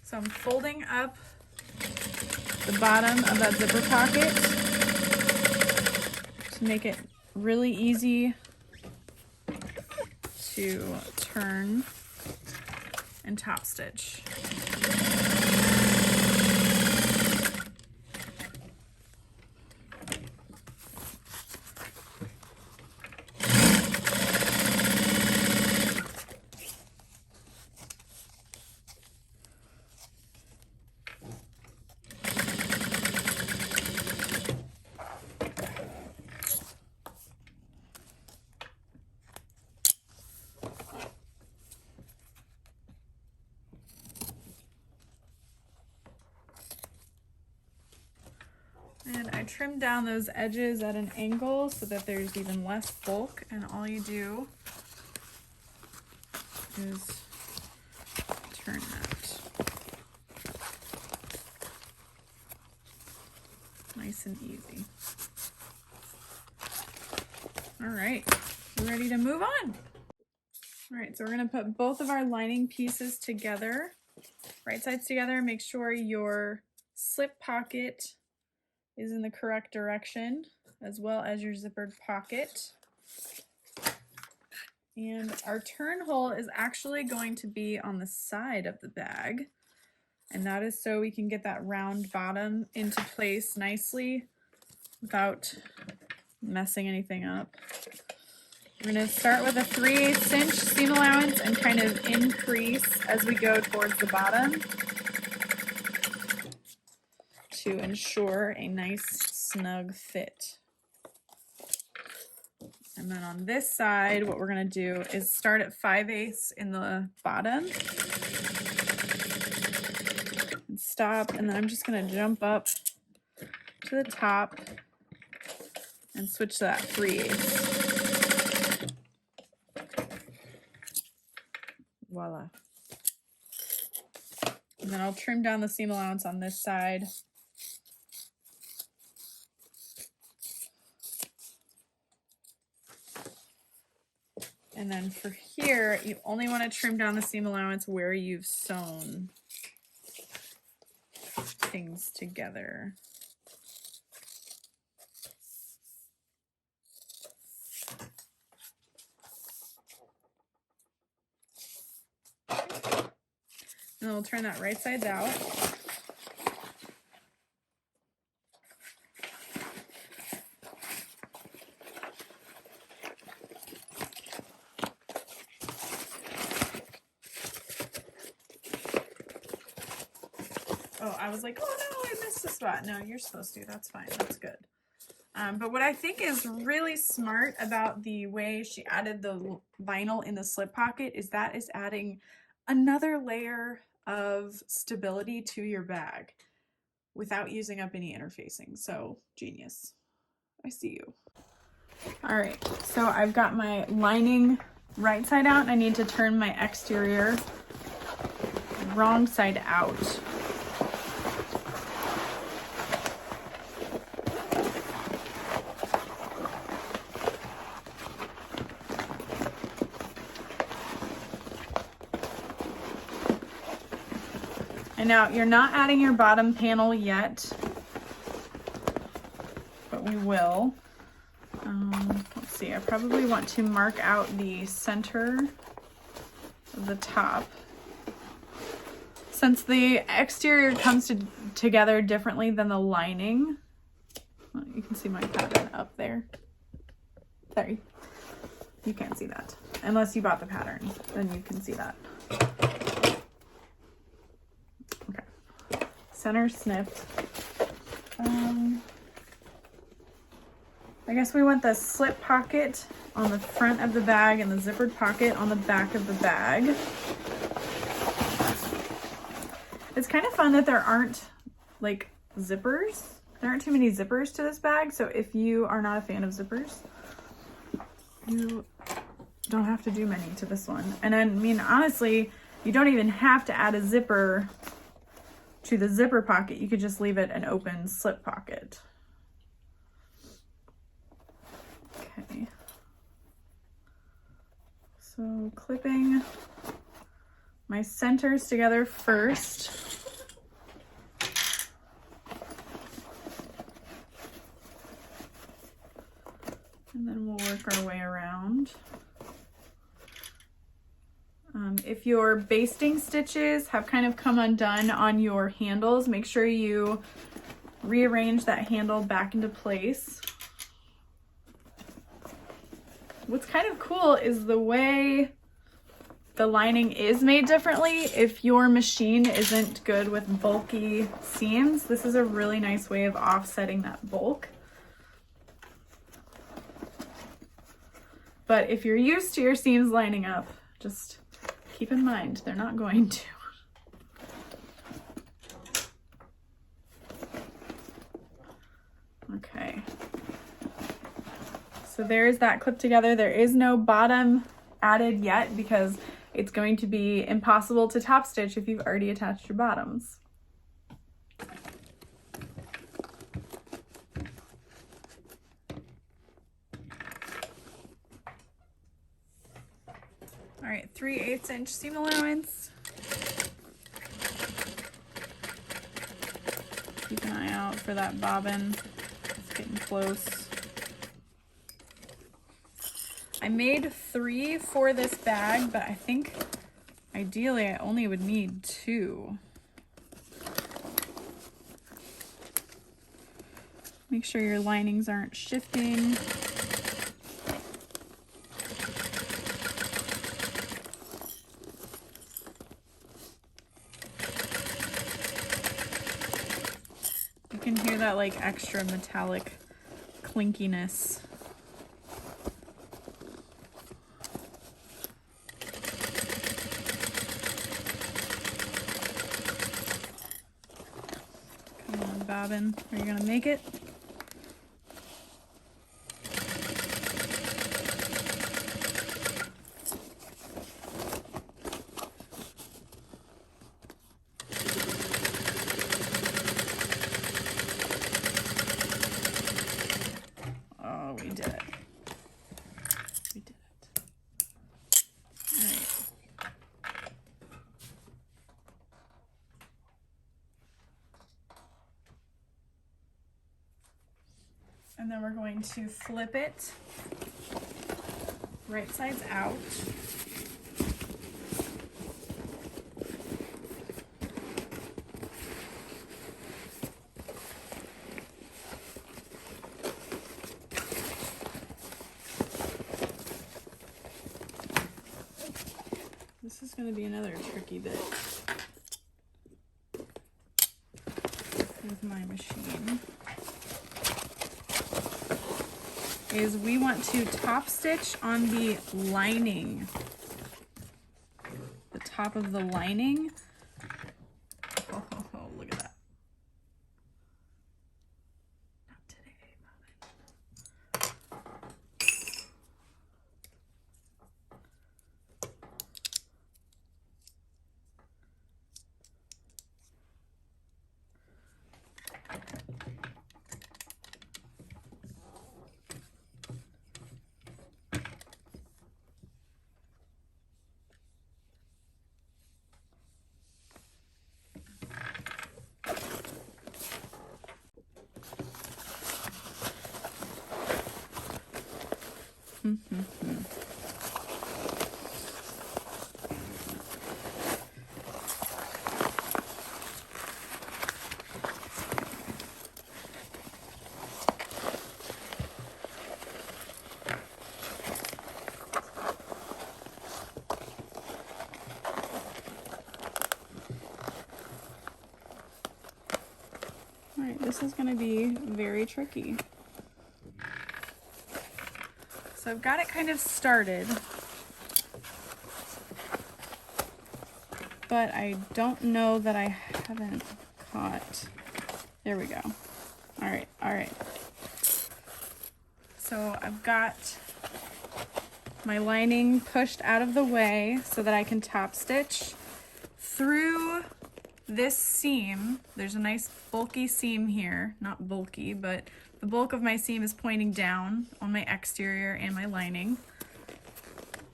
So I'm folding up the bottom of that zipper pocket to make it really easy to turn and top stitch. And I trimmed down those edges at an angle so that there's even less bulk, and all you do is turn that. Nice and easy. All right, we're ready to move on. All right, so we're gonna put both of our lining pieces together, right sides together. Make sure your slip pocket is in the correct direction, as well as your zippered pocket. And our turn hole is actually going to be on the side of the bag. And that is so we can get that round bottom into place nicely without messing anything up. We're gonna start with a 3/8 inch seam allowance and kind of increase as we go towards the bottom to ensure a nice snug fit. And then on this side, what we're gonna do is start at 5/8 in the bottom and stop, and then I'm just gonna jump up to the top and switch to that 3/8. Voila. And then I'll trim down the seam allowance on this side. And then for here, you only want to trim down the seam allowance where you've sewn things together. And then we'll turn that right sides out. Oh, I was like, oh no, I missed a spot. No, you're supposed to. That's fine. That's good. But what I think is really smart about the way she added the vinyl in the slip pocket is that is adding another layer of stability to your bag without using up any interfacing. So genius. I see you. All right, so I've got my lining right side out and I need to turn my exterior wrong side out. And now you're not adding your bottom panel yet, but we will. Let's see, I probably want to mark out the center of the top. Since the exterior comes together differently than the lining, well, you can see my pattern up there. Sorry, you can't see that. Unless you bought the pattern, then you can see that. Center snipped. I guess we want the slip pocket on the front of the bag and the zippered pocket on the back of the bag. It's kind of fun that there aren't like zippers. There aren't too many zippers to this bag, so if you are not a fan of zippers, you don't have to do many to this one. And I mean, honestly, you don't even have to add a zipper to the zipper pocket. You could just leave it an open slip pocket. Okay. So clipping my centers together first. And then we'll work our way around. If your basting stitches have kind of come undone on your handles, make sure you rearrange that handle back into place. What's kind of cool is the way the lining is made differently. If your machine isn't good with bulky seams, this is a really nice way of offsetting that bulk. But if you're used to your seams lining up, just keep in mind, they're not going to. Okay. So there's that clip together. There is no bottom added yet because it's going to be impossible to top stitch if you've already attached your bottoms. All right, 3/8 inch seam allowance. Keep an eye out for that bobbin. It's getting close. I made 3 for this bag, but I think ideally I only would need 2. Make sure your linings aren't shifting. You can hear that like extra metallic clinkiness. Come on, bobbin, are you gonna make it? And then we're going to flip it right sides out. This is going to be another tricky bit with my machine. Is we want to top stitch on the lining, the top of the lining. Oh, look at that. Not today, All right, this is going to be very tricky. So I've got it kind of started, but I don't know that I haven't caught. There we go. All right, all right. So I've got my lining pushed out of the way so that I can top stitch through this seam. There's a nice bulky seam here, not bulky, but the bulk of my seam is pointing down on my exterior and my lining.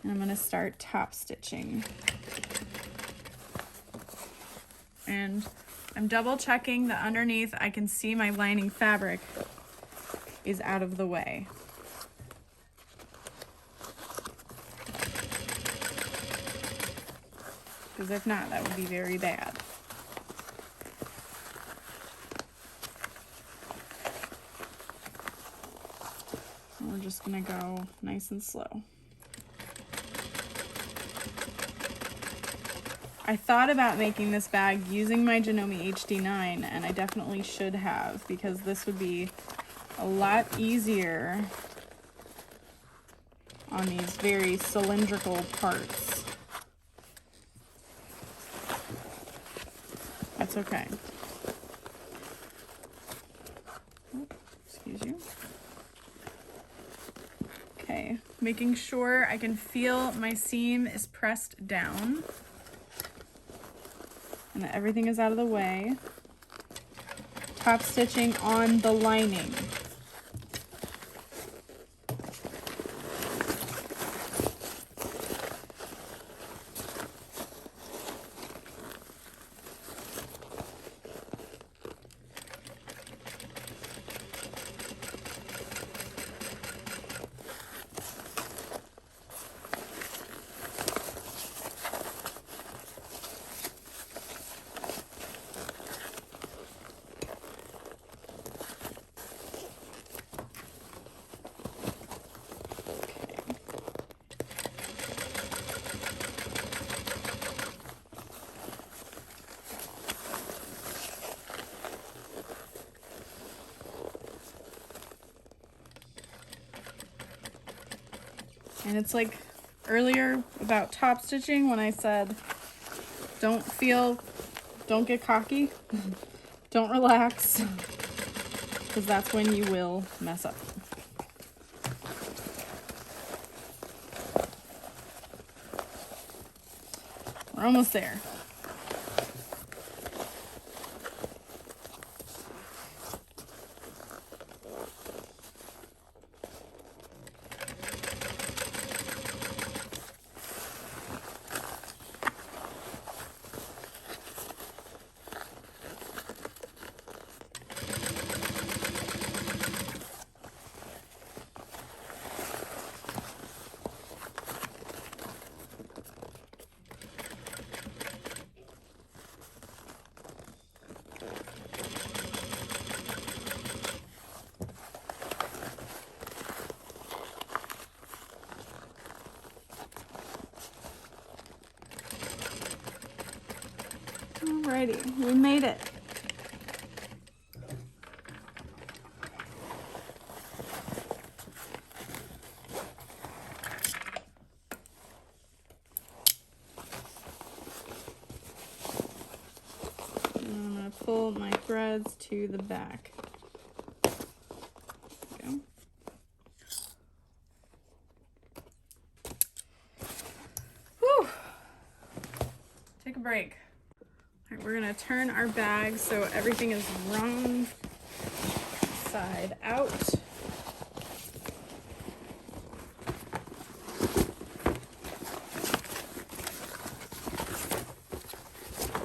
And I'm going to start top stitching. And I'm double checking that underneath I can see my lining fabric is out of the way. Because if not, that would be very bad. And we're just gonna go nice and slow. I thought about making this bag using my Jaome HD9, and I definitely should have, because this would be a lot easier on these very cylindrical parts. That's okay. Excuse you. Okay, making sure I can feel my seam is pressed down and that everything is out of the way. Top stitching on the lining. And it's like earlier about top stitching when I said, don't get cocky, don't relax, because that's when you will mess up. We're almost there. Alrighty, we made it. And I'm going to pull my threads to the back. There we go. Whew. Take a break. All right, we're gonna turn our bag so everything is wrong side out.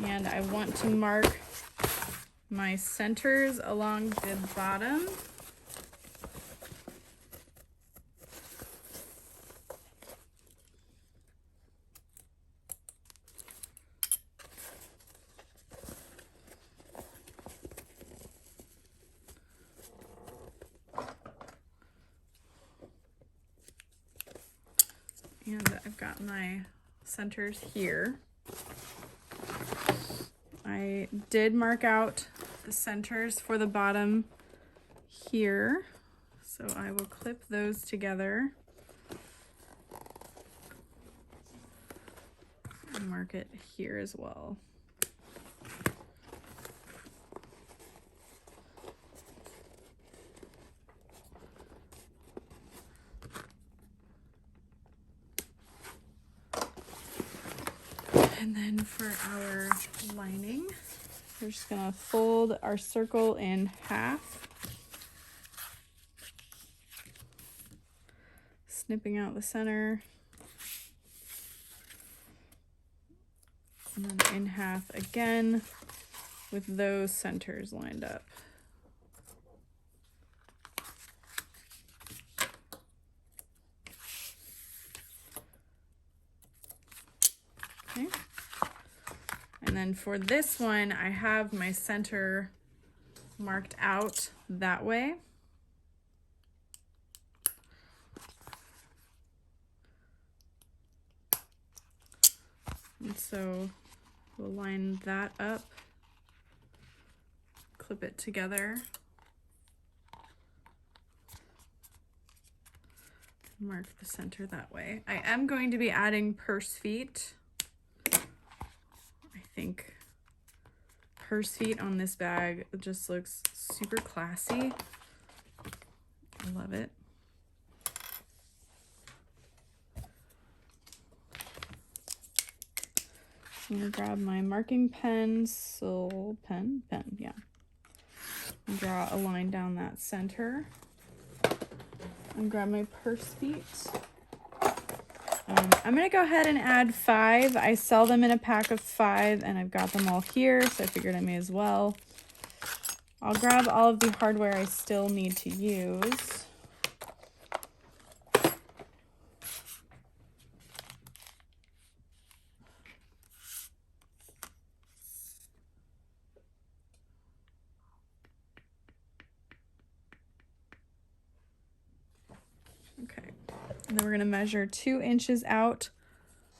And I want to mark my centers along the bottom. And I've got my centers here. I did mark out the centers for the bottom here, so I will clip those together. mark it here as well. And then for our lining, we're just gonna fold our circle in half, snipping out the center, and then in half again with those centers lined up. Okay. And then for this one, I have my center marked out that way. And so we'll line that up, clip it together, mark the center that way. I am going to be adding purse feet. I think purse feet on this bag just looks super classy. I love it. I'm gonna grab my marking pencil, pen, yeah. And draw a line down that center. And grab my purse feet. I'm gonna go ahead and add 5. I sell them in a pack of 5 and I've got them all here, so I figured I may as well. I'll grab all of the hardware I still need to use. Okay, and then we're gonna measure 2 inches out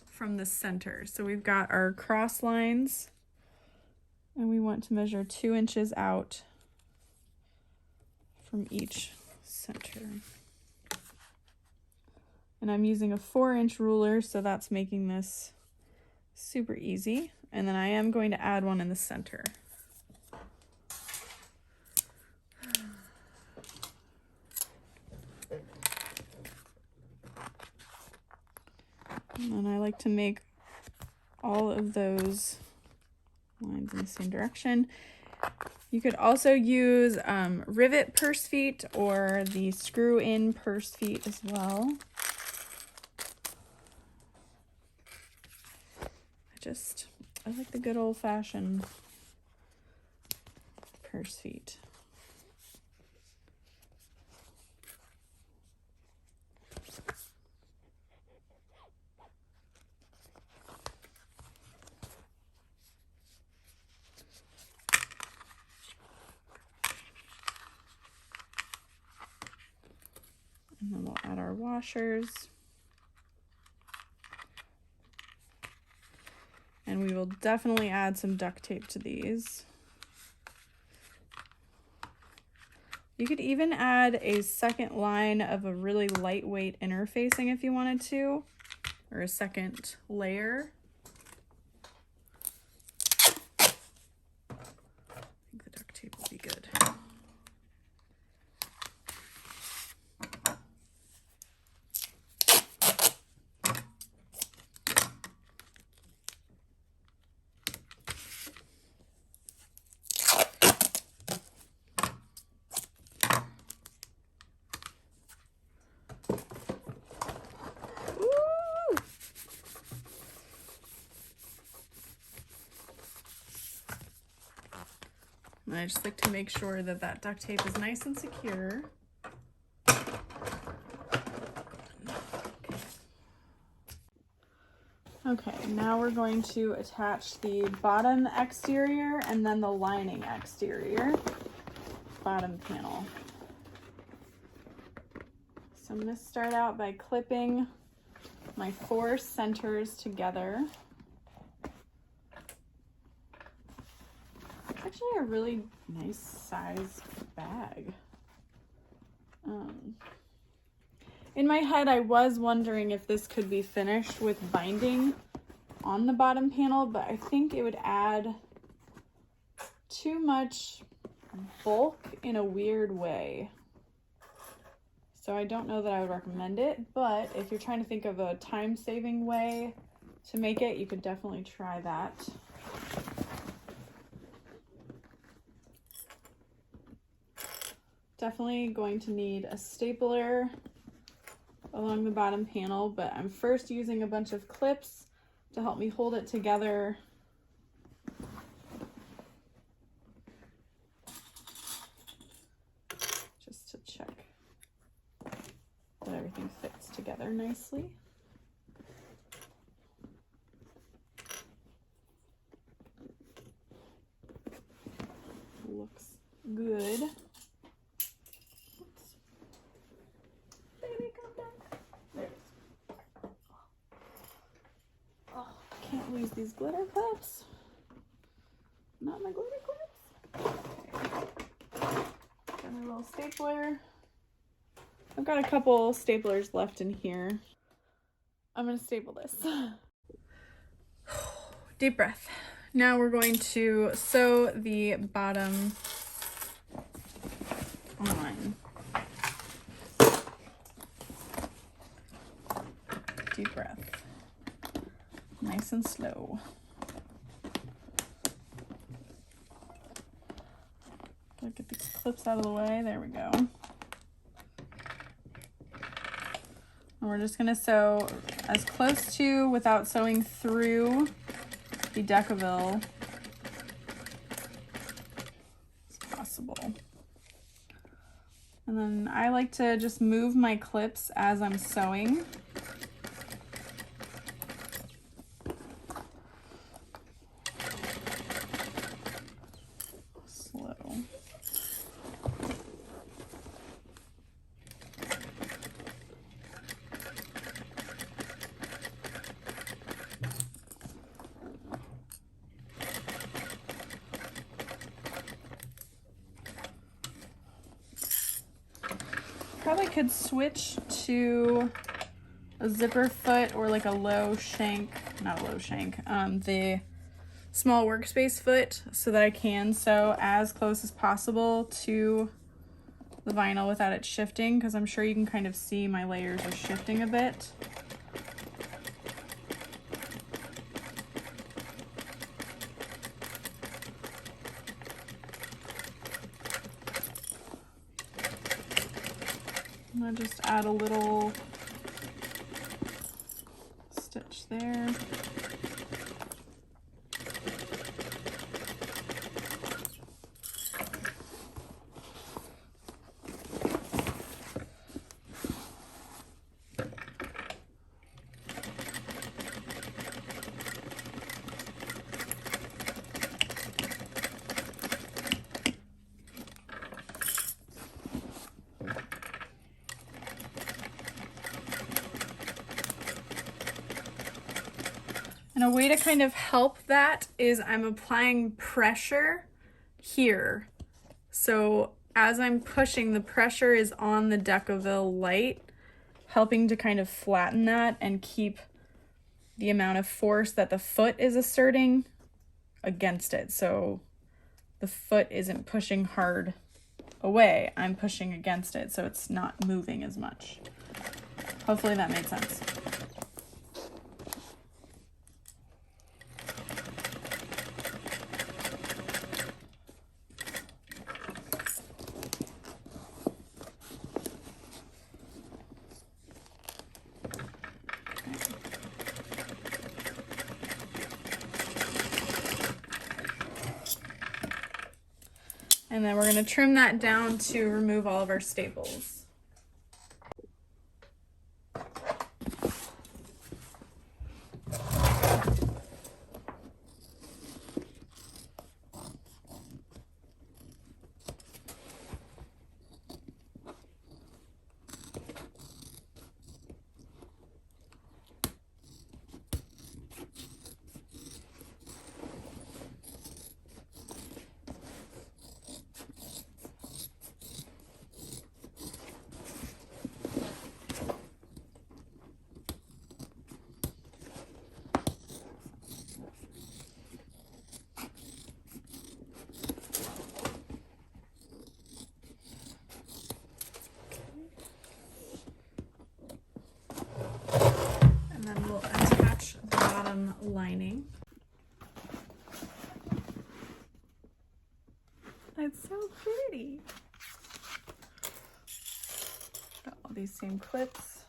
from the center. So we've got our cross lines and we want to measure 2 inches out from each center. And I'm using a 4-inch ruler, so that's making this super easy. And then I am going to add one in the center. And then I like to make all of those lines in the same direction. You could also use rivet purse feet or the screw-in purse feet as well. I like the good old-fashioned purse feet. And then we'll add our washers. And we will definitely add some duct tape to these. You could even add a second line of a really lightweight interfacing if you wanted to, or a second layer. I think the duct tape will be good. And I just like to make sure that that duct tape is nice and secure. Okay, now we're going to attach the bottom exterior and then the lining exterior, bottom panel. So I'm going to start out by clipping my 4 centers together. Actually a really nice size bag. In my head, I was wondering if this could be finished with binding, on the bottom panel, but I think it would add too much bulk in a weird way. So I don't know that I would recommend it, but if you're trying to think of a time-saving way to make it, you could definitely try that. Definitely going to need a stapler along the bottom panel, but I'm first using a bunch of clips to help me hold it together. Just to check that everything fits together nicely. Looks good. Oops. Baby, come back. There it is. Oh, can't lose these glitter clips. Not my glitter clips. Got my little stapler. I've got a couple staplers left in here. I'm gonna staple this. Deep breath. Now we're going to sew the bottom on. Deep breath. Nice and slow. Gotta get these clips out of the way. There we go. And we're just gonna sew as close to without sewing through the Decaville as possible. And then I like to just move my clips as I'm sewing. Slow. Probably could switch to a zipper foot or like a low shank, not a low shank, the small workspace foot so that I can sew as close as possible to the vinyl without it shifting, because I'm sure you can kind of see my layers are shifting a bit. I'm gonna just add a little stitch there. And a way to kind of help that is I'm applying pressure here. So as I'm pushing, the pressure is on the Decaville light, helping to kind of flatten that and keep the amount of force that the foot is asserting against it. So the foot isn't pushing hard away, I'm pushing against it, so it's not moving as much. Hopefully that made sense. And then we're going to trim that down to remove all of our staples. lining. It's so pretty. Got all these same clips.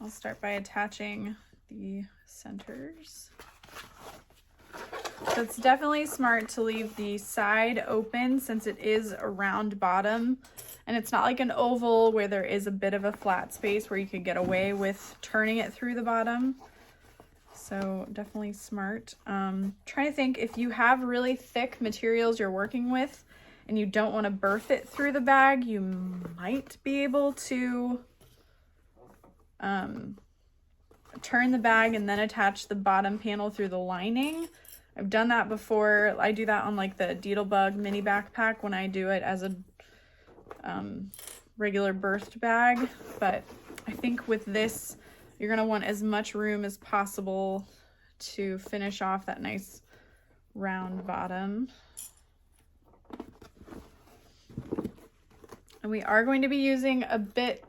I'll start by attaching the centers. So it's definitely smart to leave the side open since it is a round bottom and it's not like an oval where there is a bit of a flat space where you could get away with turning it through the bottom. So definitely smart. Trying to think, if you have really thick materials you're working with and you don't want to birth it through the bag, you might be able to turn the bag and then attach the bottom panel through the lining. I've done that before. I do that on like the Deedlebug mini backpack when I do it as a regular birthed bag, but I think with this you're going to want as much room as possible to finish off that nice round bottom. And we are going to be using a bit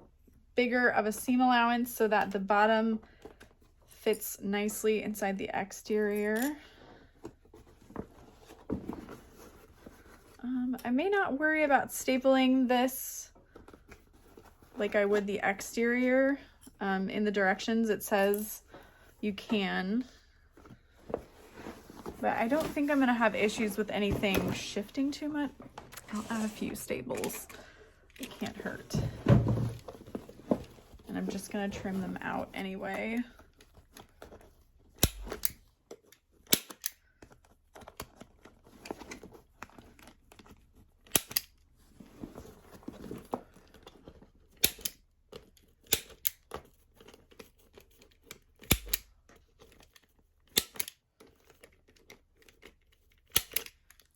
bigger of a seam allowance so that the bottom fits nicely inside the exterior. I may not worry about stapling this like I would the exterior. In the directions it says you can, but I don't think I'm gonna have issues with anything shifting too much. I'll add a few staples, it can't hurt. And I'm just gonna trim them out anyway.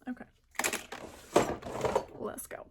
Okay, let's go.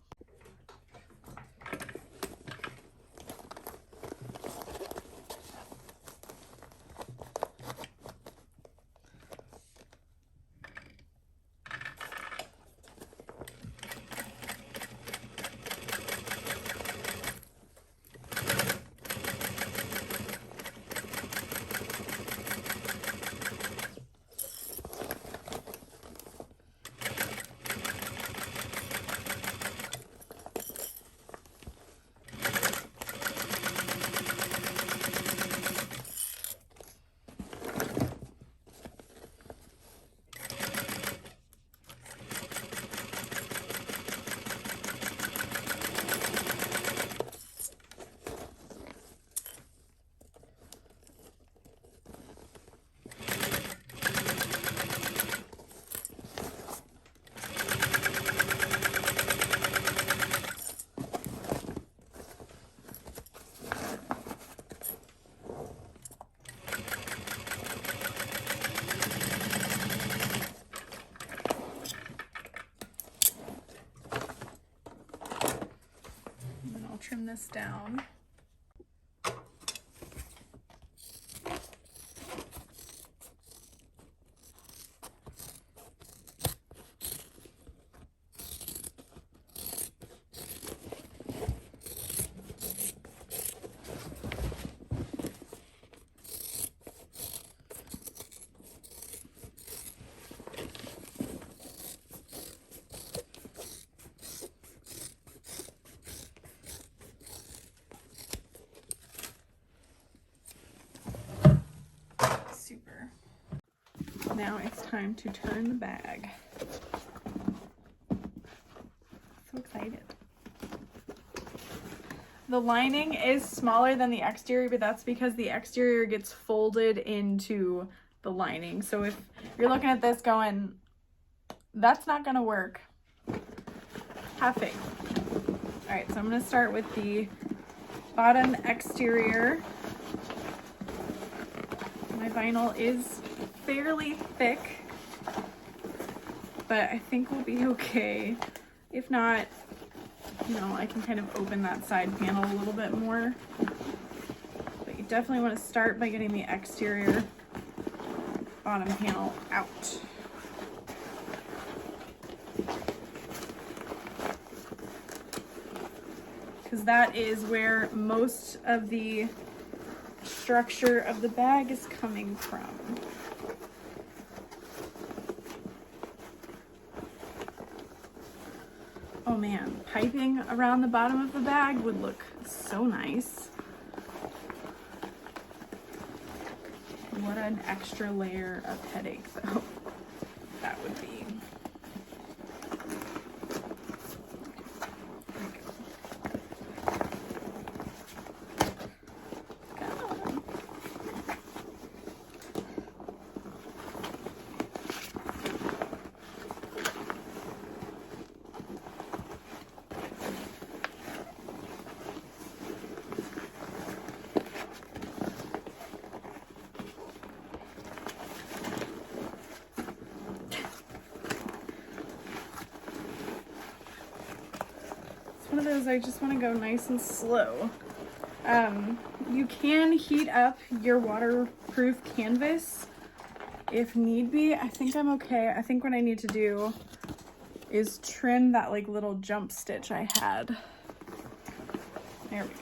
Trim this down. Now it's time to turn the bag. So excited. The lining is smaller than the exterior, but that's because the exterior gets folded into the lining. So if you're looking at this going, that's not gonna work, have faith. All right, so I'm gonna start with the bottom exterior. My vinyl is fairly thick, but I think we'll be okay. If not, you know, I can kind of open that side panel a little bit more. But you definitely want to start by getting the exterior bottom panel out. Because that is where most of the structure of the bag is coming from. Oh man, piping around the bottom of the bag would look so nice. What an extra layer of headache though that would be. One of those I just want to go nice and slow. You can heat up your waterproof canvas if need be. I think I'm okay. I think what I need to do is trim that like little jump stitch I had. There we go.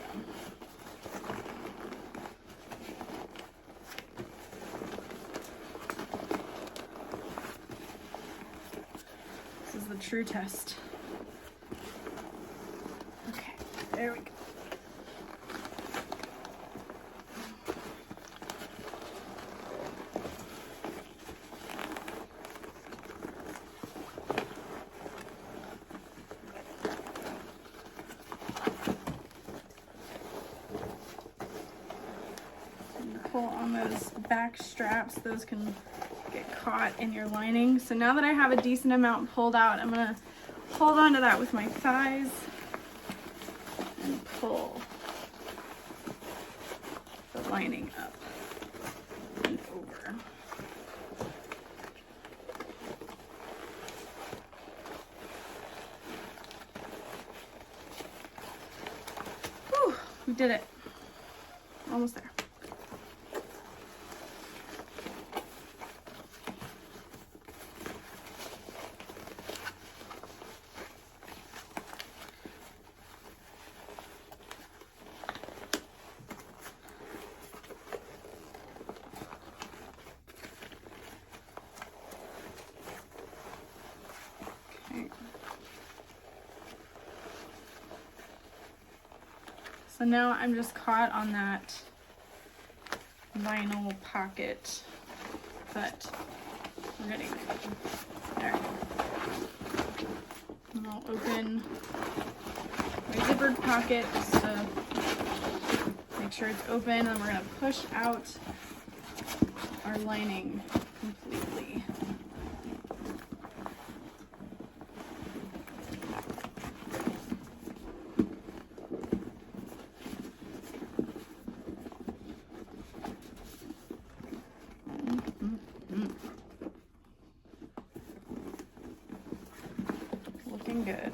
This is the true test. Okay, there we go. Pull on those back straps, those can get caught in your lining. So now that I have a decent amount pulled out, I'm gonna hold on to that with my thighs and pull the lining up and over. Whew, we did it. Almost there. So now I'm just caught on that vinyl pocket, but we're getting there. And I'll open my zippered pocket just to make sure it's open, and we're gonna push out our lining completely. Looking good.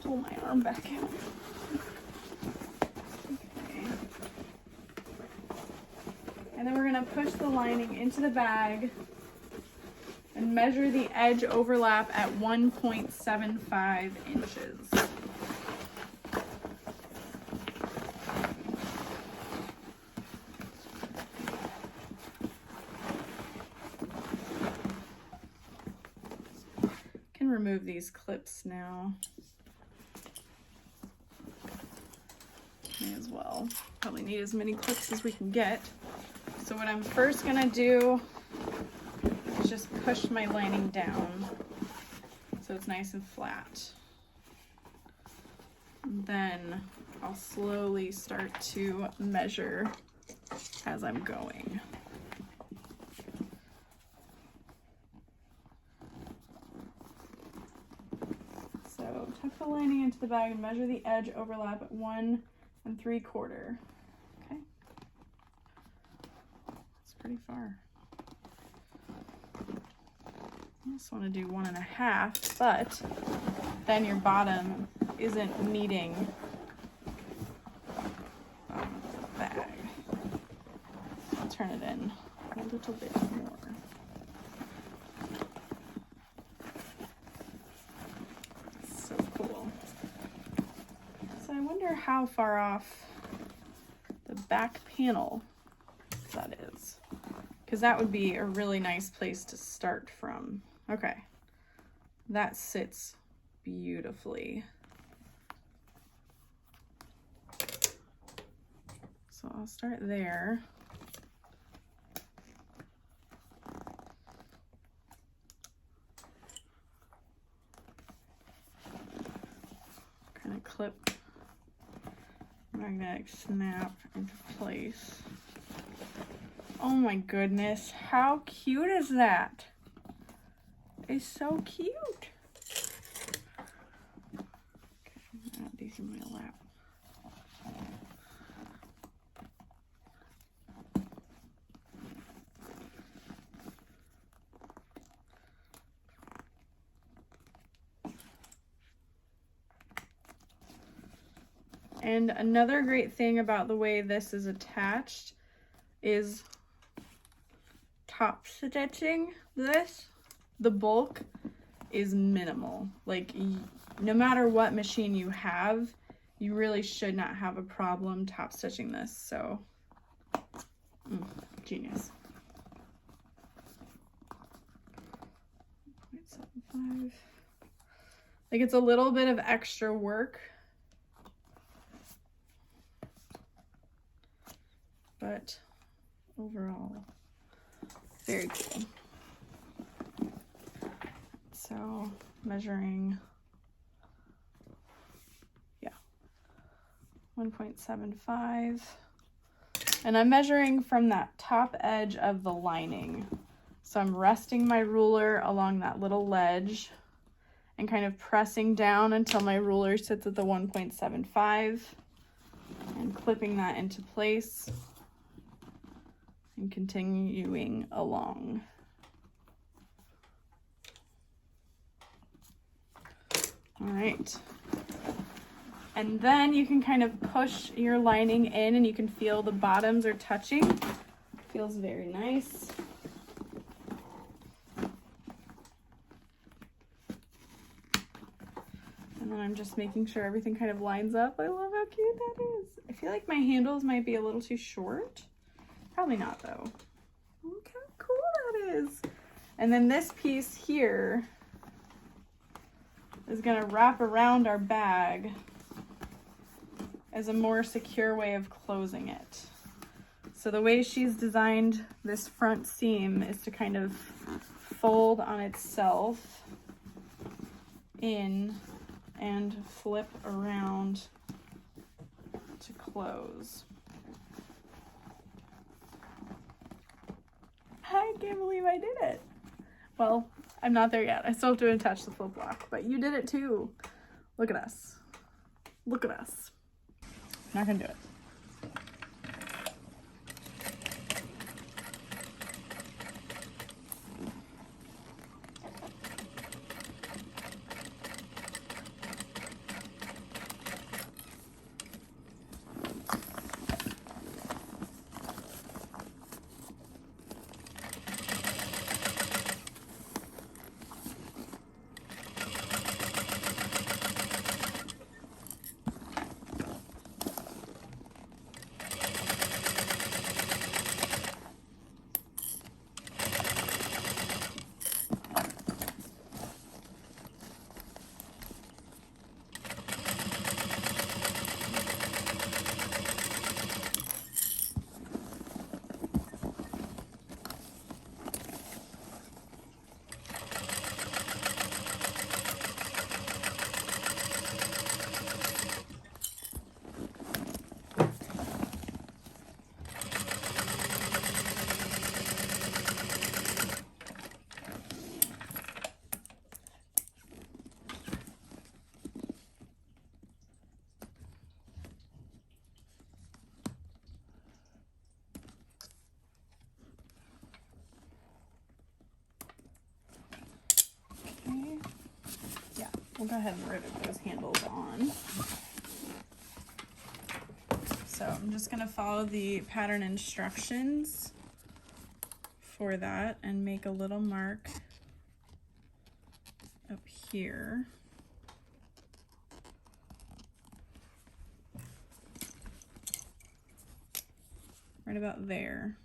Pull my arm back out. Okay. And then we're gonna push the lining into the bag and measure the edge overlap at 1.75 inches. Remove these clips now. May as well. Probably need as many clips as we can get. So what I'm first gonna do is just push my lining down so it's nice and flat. And then I'll slowly start to measure as I'm going. Tuck the lining into the bag and measure the edge overlap at 1 3/4. Okay, that's pretty far. I just want to do 1 1/2, but then your bottom isn't meeting the bag. I'll turn it in a little bit more. I wonder how far off the back panel, that is, because that would be a really nice place to start from. Okay, that sits beautifully. So I'll start there. Kind of clip magnetic snap into place. Oh my goodness, how cute is that? It's so cute. Okay, I'm gonna add these in my lap. And another great thing about the way this is attached is top stitching this. The bulk is minimal. Like, no matter what machine you have, you really should not have a problem top stitching this. So, genius. 0.75. Like, it's a little bit of extra work, but overall, very cool. So measuring, yeah, 1.75. And I'm measuring from that top edge of the lining. So I'm resting my ruler along that little ledge and kind of pressing down until my ruler sits at the 1.75 and clipping that into place and continuing along. All right. And then you can kind of push your lining in and you can feel the bottoms are touching. Feels very nice. And then I'm just making sure everything kind of lines up. I love how cute that is. I feel like my handles might be a little too short. Probably not though. Look how cool that is. And then this piece here is gonna wrap around our bag as a more secure way of closing it. So the way she's designed this front seam is to kind of fold on itself in and flip around to close. I can't believe I did it. Well, I'm not there yet. I still have to attach the flip block, but you did it too. Look at us. Look at us. Not gonna do it. We'll go ahead and rivet those handles on. So I'm just gonna follow the pattern instructions for that and make a little mark up here. right about there,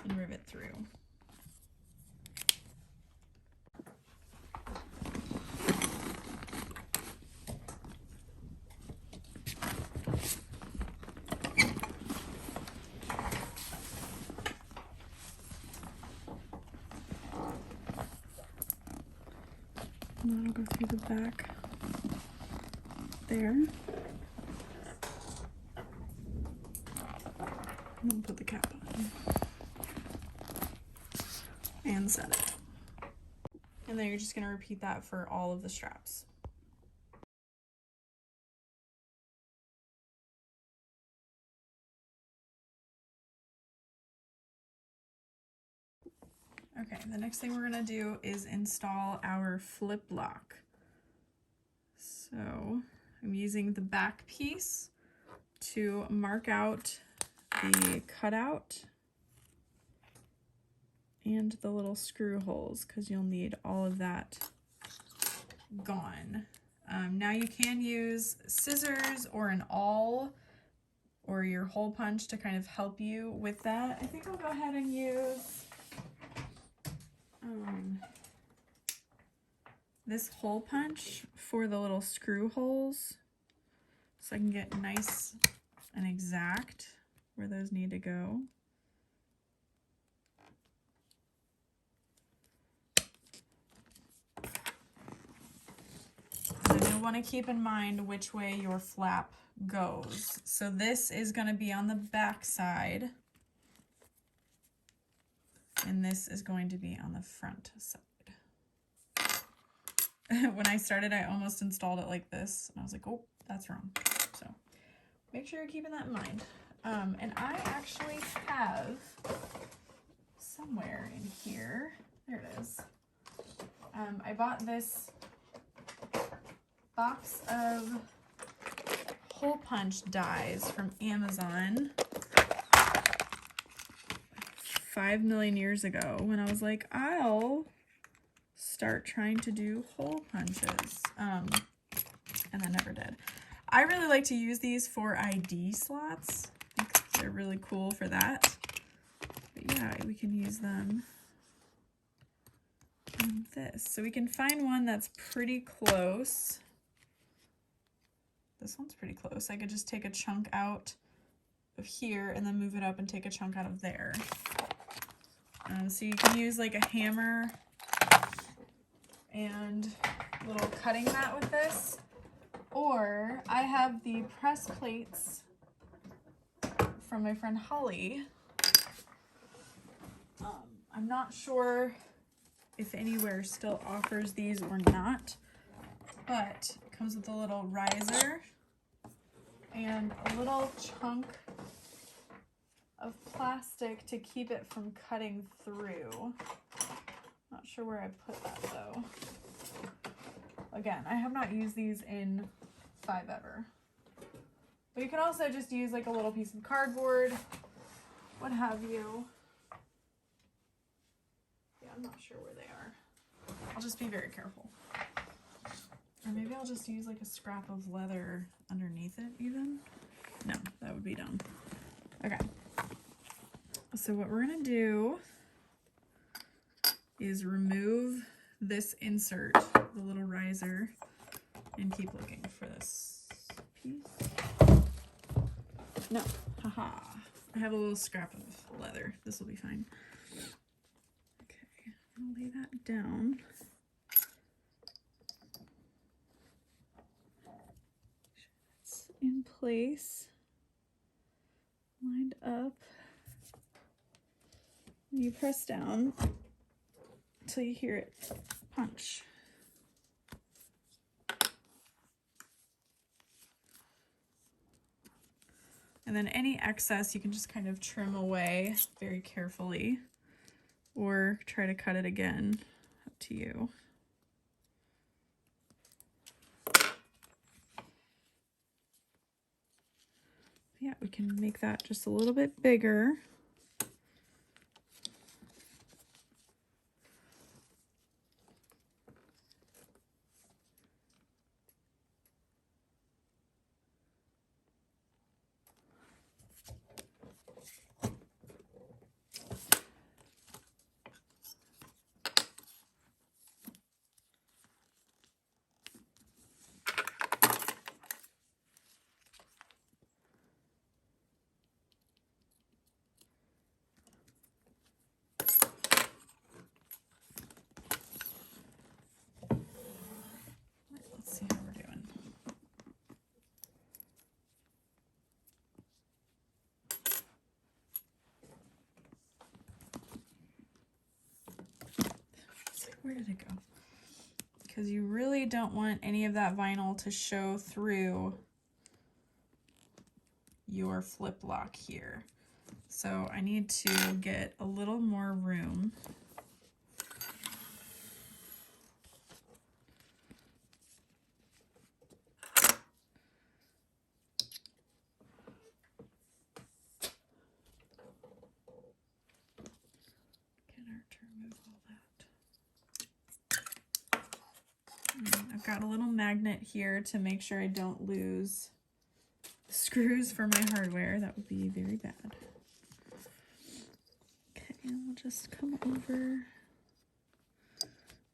and rivet through. And that'll go through the back there. And then put the cap on. And set it. And then you're just going to repeat that for all of the straps. Okay, the next thing we're going to do is install our flip lock. So I'm using the back piece to mark out the cutout and the little screw holes, because you'll need all of that gone. Now you can use scissors or an awl or your hole punch to kind of help you with that. I think I'll go ahead and use this hole punch for the little screw holes, so I can get nice and exact where those need to go. So you'll want to keep in mind which way your flap goes. So this is going to be on the back side, and this is going to be on the front side. When I started, I almost installed it like this, and I was like, oh, that's wrong. So make sure you're keeping that in mind. And I actually have somewhere in here, there it is. I bought this box of hole punch dies from Amazon 5 million years ago, when I was like, I'll start trying to do hole punches, and I never did. I really like to use these for ID slots. I think they're really cool for that. But yeah, we can use them on this. So we can find one that's pretty close. This one's pretty close. I could just take a chunk out of here and then move it up and take a chunk out of there. So you can use like a hammer and a little cutting mat with this, or I have the press plates from my friend Holly. I'm not sure if anywhere still offers these or not, but it comes with a little riser and a little chunk of plastic to keep it from cutting through. Not sure where I put that though. Again, I have not used these in 5 ever. But you can also just use like a little piece of cardboard, what have you. Yeah, I'm not sure where they are. I'll just be very careful. Or maybe I'll just use like a scrap of leather underneath it even. No, that would be dumb. Okay. So what we're gonna do is remove this insert, the little riser, and keep looking for this piece. No, haha. I have a little scrap of leather. This will be fine. Okay, I'll lay that down. It's in place, lined up. You press down until you hear it punch. And then any excess you can just kind of trim away very carefully, or try to cut it again, up to you. Yeah, we can make that just a little bit bigger. Where did it go? Because you really don't want any of that vinyl to show through your flip lock here. So I need to get a little more room. I've got a little magnet here to make sure I don't lose screws for my hardware. That would be very bad. Okay, and we'll just come over. I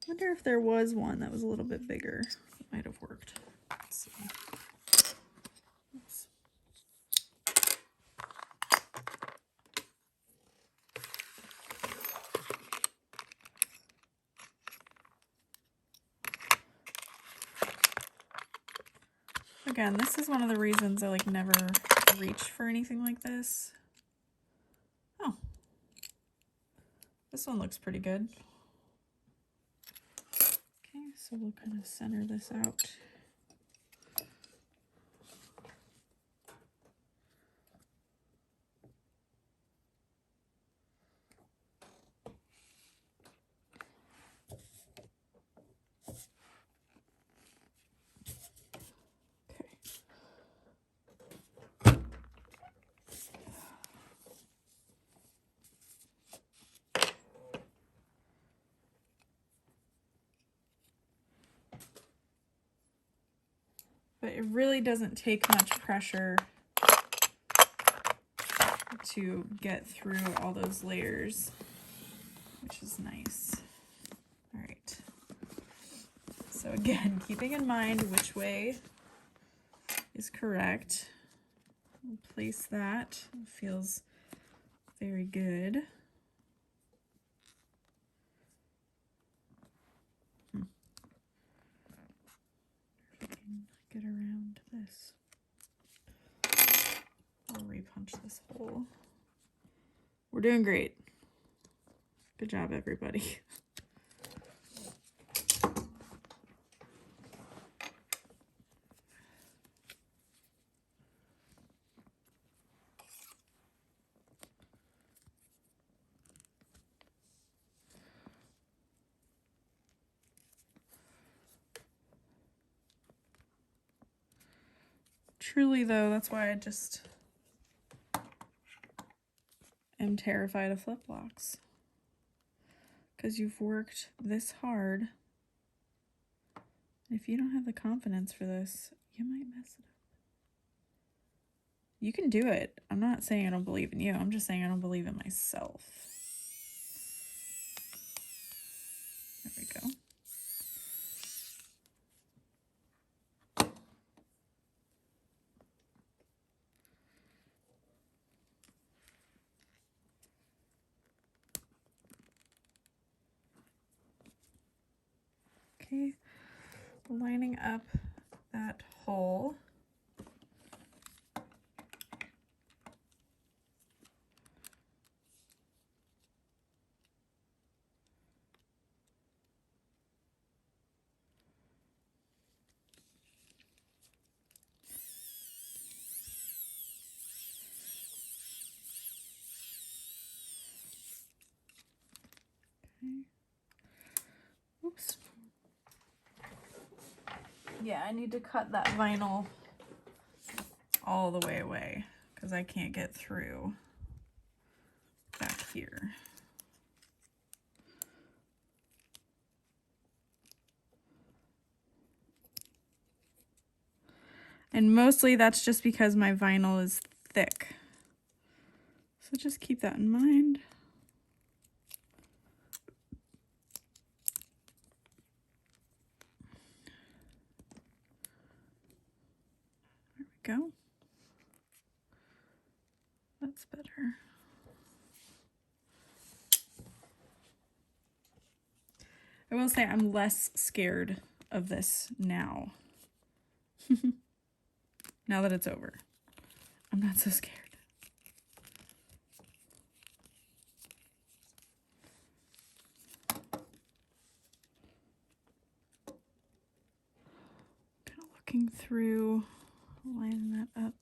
wonder if there was one that was a little bit bigger. It might have worked. Let's see. Oops. Again, this is one of the reasons I like never reach for anything like this. Oh, this one looks pretty good. Okay, so we'll kind of center this out. But it really doesn't take much pressure to get through all those layers, which is nice. All right. So again, keeping in mind which way is correct. We'll place that. It feels very good. Get around this. I'll repunch this hole. We're doing great. Good job, everybody. Truly, though, that's why I just am terrified of flip locks. Because you've worked this hard. If you don't have the confidence for this, you might mess it up. You can do it. I'm not saying I don't believe in you. I'm just saying I don't believe in myself. There we go. Okay, lining up that hole. Okay. Oops. Yeah, I need to cut that vinyl all the way away because I can't get through back here. And mostly that's just because my vinyl is thick. So just keep that in mind. Go. That's better. I will say I'm less scared of this now. Now that it's over. I'm not so scared. working through, lining that up.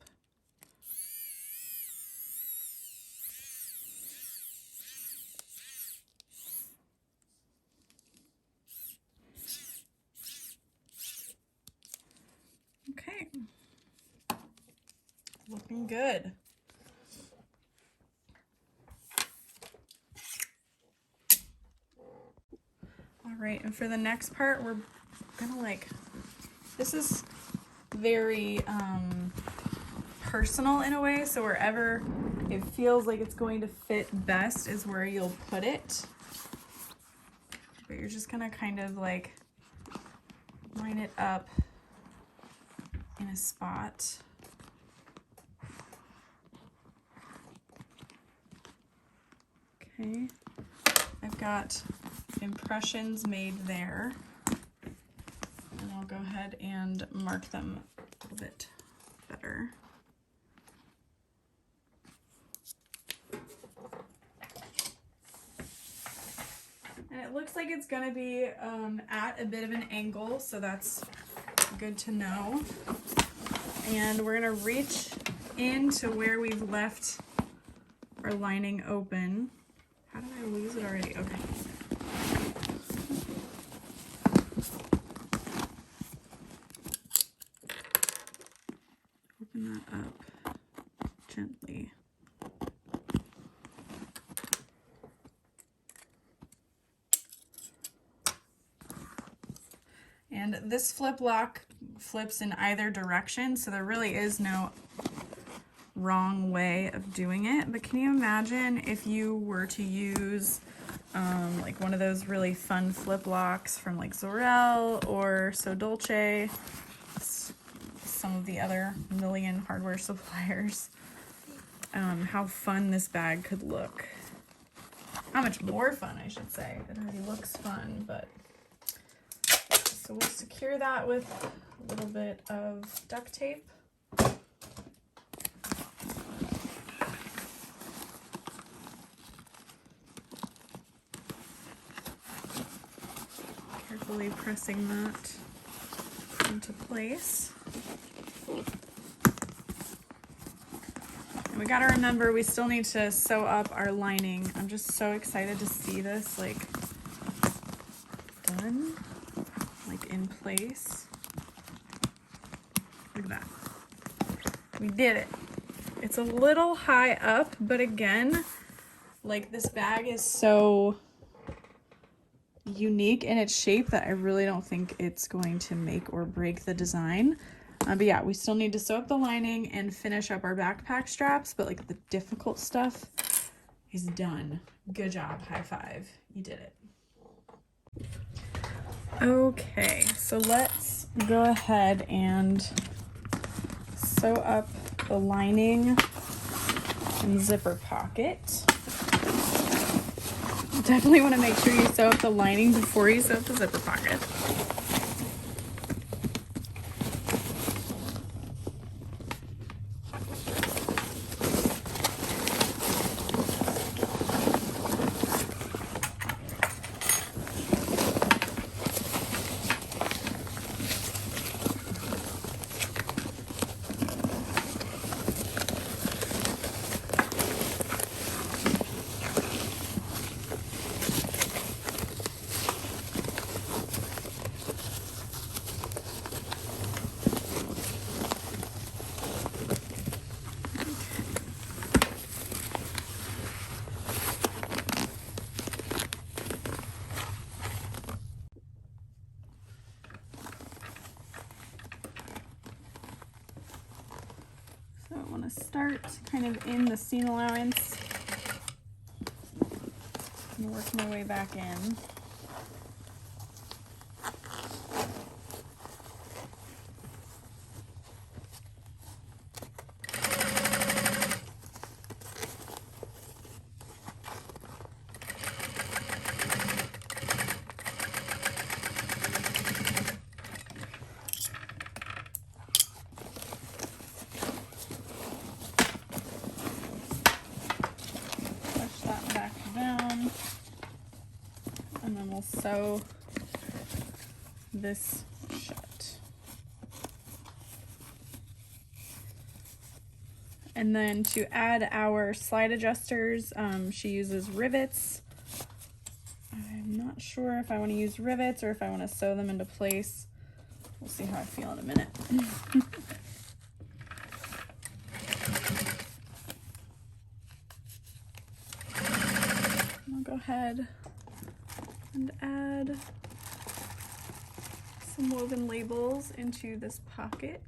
Okay, looking good. All right, and for the next part, we're gonna like, this is very personal in a way, so wherever it feels like it's going to fit best is where you'll put it. But you're just gonna kind of like line it up in a spot. Okay, I've got impressions made there, and I'll go ahead and mark them a little bit better. And it looks like it's gonna be at a bit of an angle, so that's good to know. And we're gonna reach into where we've left our lining open. How did I lose it already? Okay. Open that up gently. And this flip lock flips in either direction, so there really is no wrong way of doing it. But can you imagine if you were to use like one of those really fun flip locks from like Zorel or So Dolce, some of the other million hardware suppliers, how fun this bag could look. How much more fun, I should say. It already looks fun, but so we'll secure that with a little bit of duct tape. Carefully pressing that into place. And we gotta remember, we still need to sew up our lining. I'm just so excited to see this like done, like in place. Look at that. We did it. It's a little high up, but again, like this bag is so unique in its shape that I really don't think it's going to make or break the design. But yeah, we still need to sew up the lining and finish up our backpack straps, but like the difficult stuff is done. Good job, high five, you did it. Okay, so let's go ahead and sew up the lining and zipper pocket. Definitely want to make sure you sew up the lining before you sew up the zipper pocket. Start kind of in the seam allowance and work my way back in. Sew this shut. And then to add our slide adjusters, she uses rivets. I'm not sure if I want to use rivets or if I want to sew them into place. We'll see how I feel in a minute. I'll go ahead and add some woven labels into this pocket.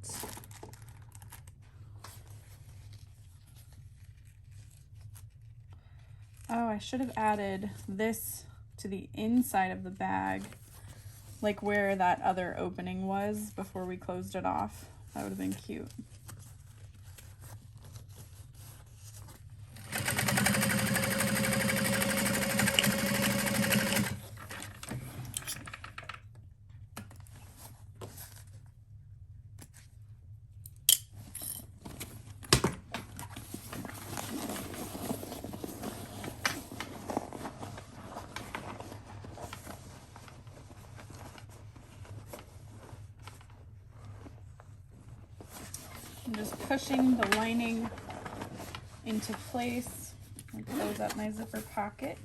Oh, I should have added this to the inside of the bag, like where that other opening was before we closed it off. That would have been cute. I'm just pushing the lining into place and close up my zipper pocket.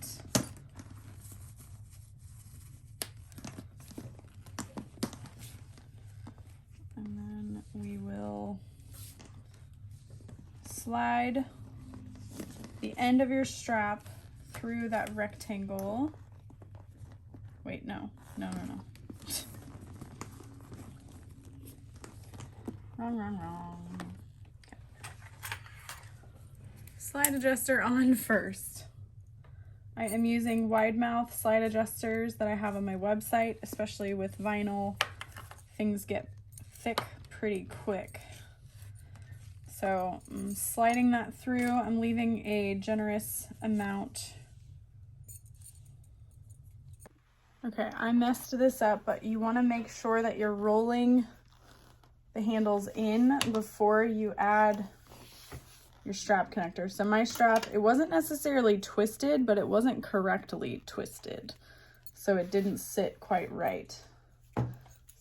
And then we will slide the end of your strap through that rectangle. Wait, no. Wrong. Okay. Slide adjuster on first. I am using wide mouth slide adjusters that I have on my website, especially with vinyl. Things get thick pretty quick. So I'm sliding that through. I'm leaving a generous amount. Okay, I messed this up, but you want to make sure that you're rolling the handles in before you add your strap connector. So my strap, it wasn't necessarily twisted, but it wasn't correctly twisted. So it didn't sit quite right.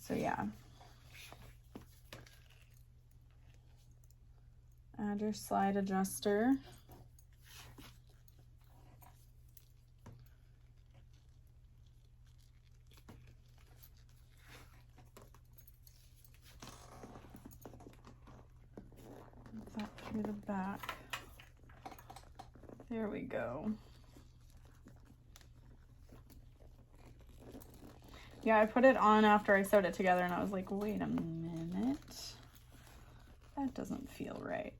So yeah. Add your slide adjuster. That through the back. There we go. Yeah, I put it on after I sewed it together and I was like, wait a minute. That doesn't feel right.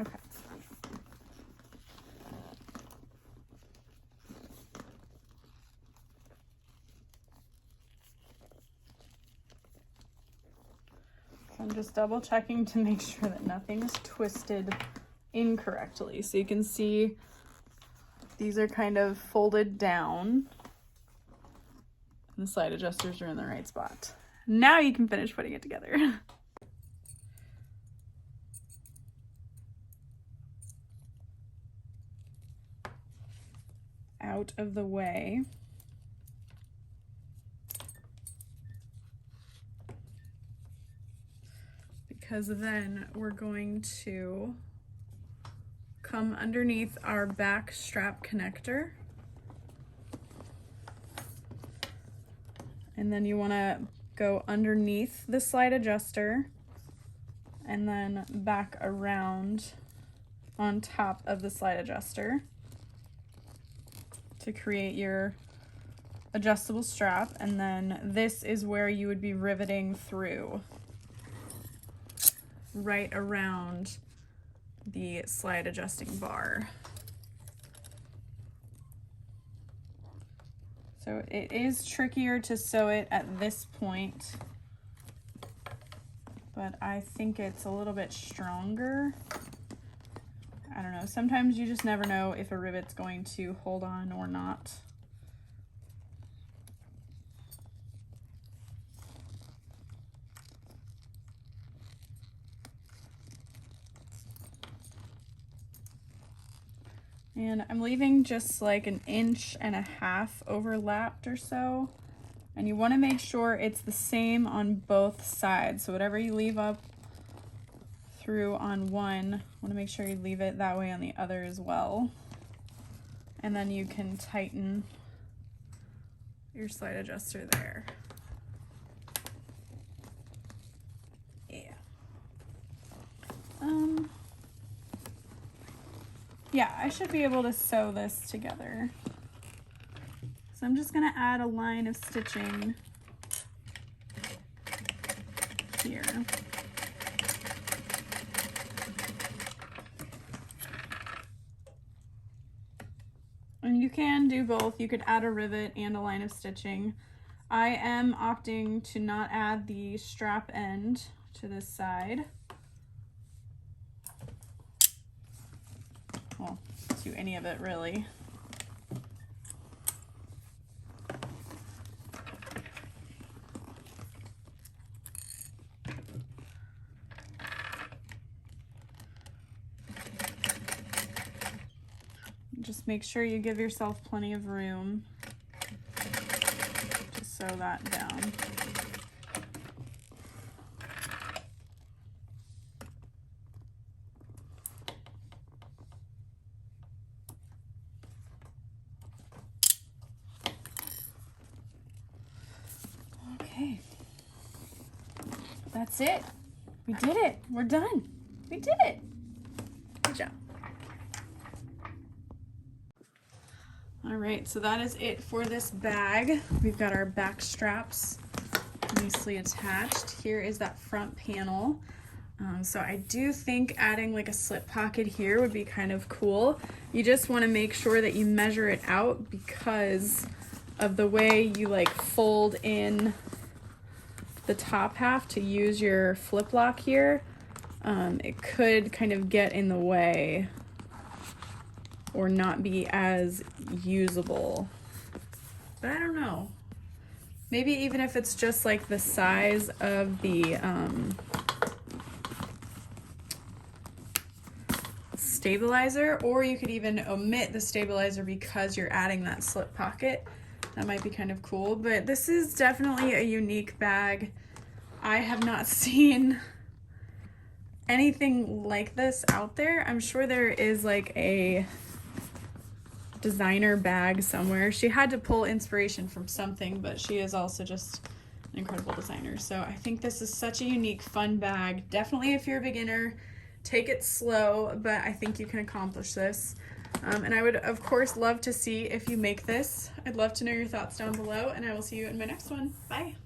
Okay. So I'm just double checking to make sure that nothing is twisted incorrectly. So you can see these are kind of folded down. And the slide adjusters are in the right spot. Now you can finish putting it together. Out of the way. Because then we're going to come underneath our back strap connector. And then you want to go underneath the slide adjuster and then back around on top of the slide adjuster to create your adjustable strap. And then this is where you would be riveting through, right around the slide adjusting bar. So it is trickier to sew it at this point, but I think it's a little bit stronger. I don't know, sometimes you just never know if a rivet's going to hold on or not. And I'm leaving just like 1.5 inches overlapped or so. And you want to make sure it's the same on both sides. So whatever you leave up through on one, want to make sure you leave it that way on the other as well. And then you can tighten your slide adjuster there. Yeah. Yeah, I should be able to sew this together. So I'm just gonna add a line of stitching here. And you can do both. You could add a rivet and a line of stitching. I am opting to not add the strap end to this side. Well, to any of it really. Just make sure you give yourself plenty of room to sew that down. Okay, that's it. We did it. We're done. We did it. Good job. All right, so that is it for this bag. We've got our back straps nicely attached. Here is that front panel. So I do think adding like a slip pocket here would be kind of cool. You just want to make sure that you measure it out because of the way you like fold in the top half to use your flip lock here. It could kind of get in the way or not be as usable. But I don't know. Maybe even if it's just like the size of the stabilizer, or you could even omit the stabilizer because you're adding that slip pocket. That might be kind of cool, but this is definitely a unique bag. I have not seen anything like this out there. I'm sure there is like a designer bag somewhere. She had to pull inspiration from something, but she is also just an incredible designer. So I think this is such a unique, fun bag. Definitely if you're a beginner, take it slow, but I think you can accomplish this. And I would, of course, love to see if you make this. I'd love to know your thoughts down below, and I will see you in my next one. Bye.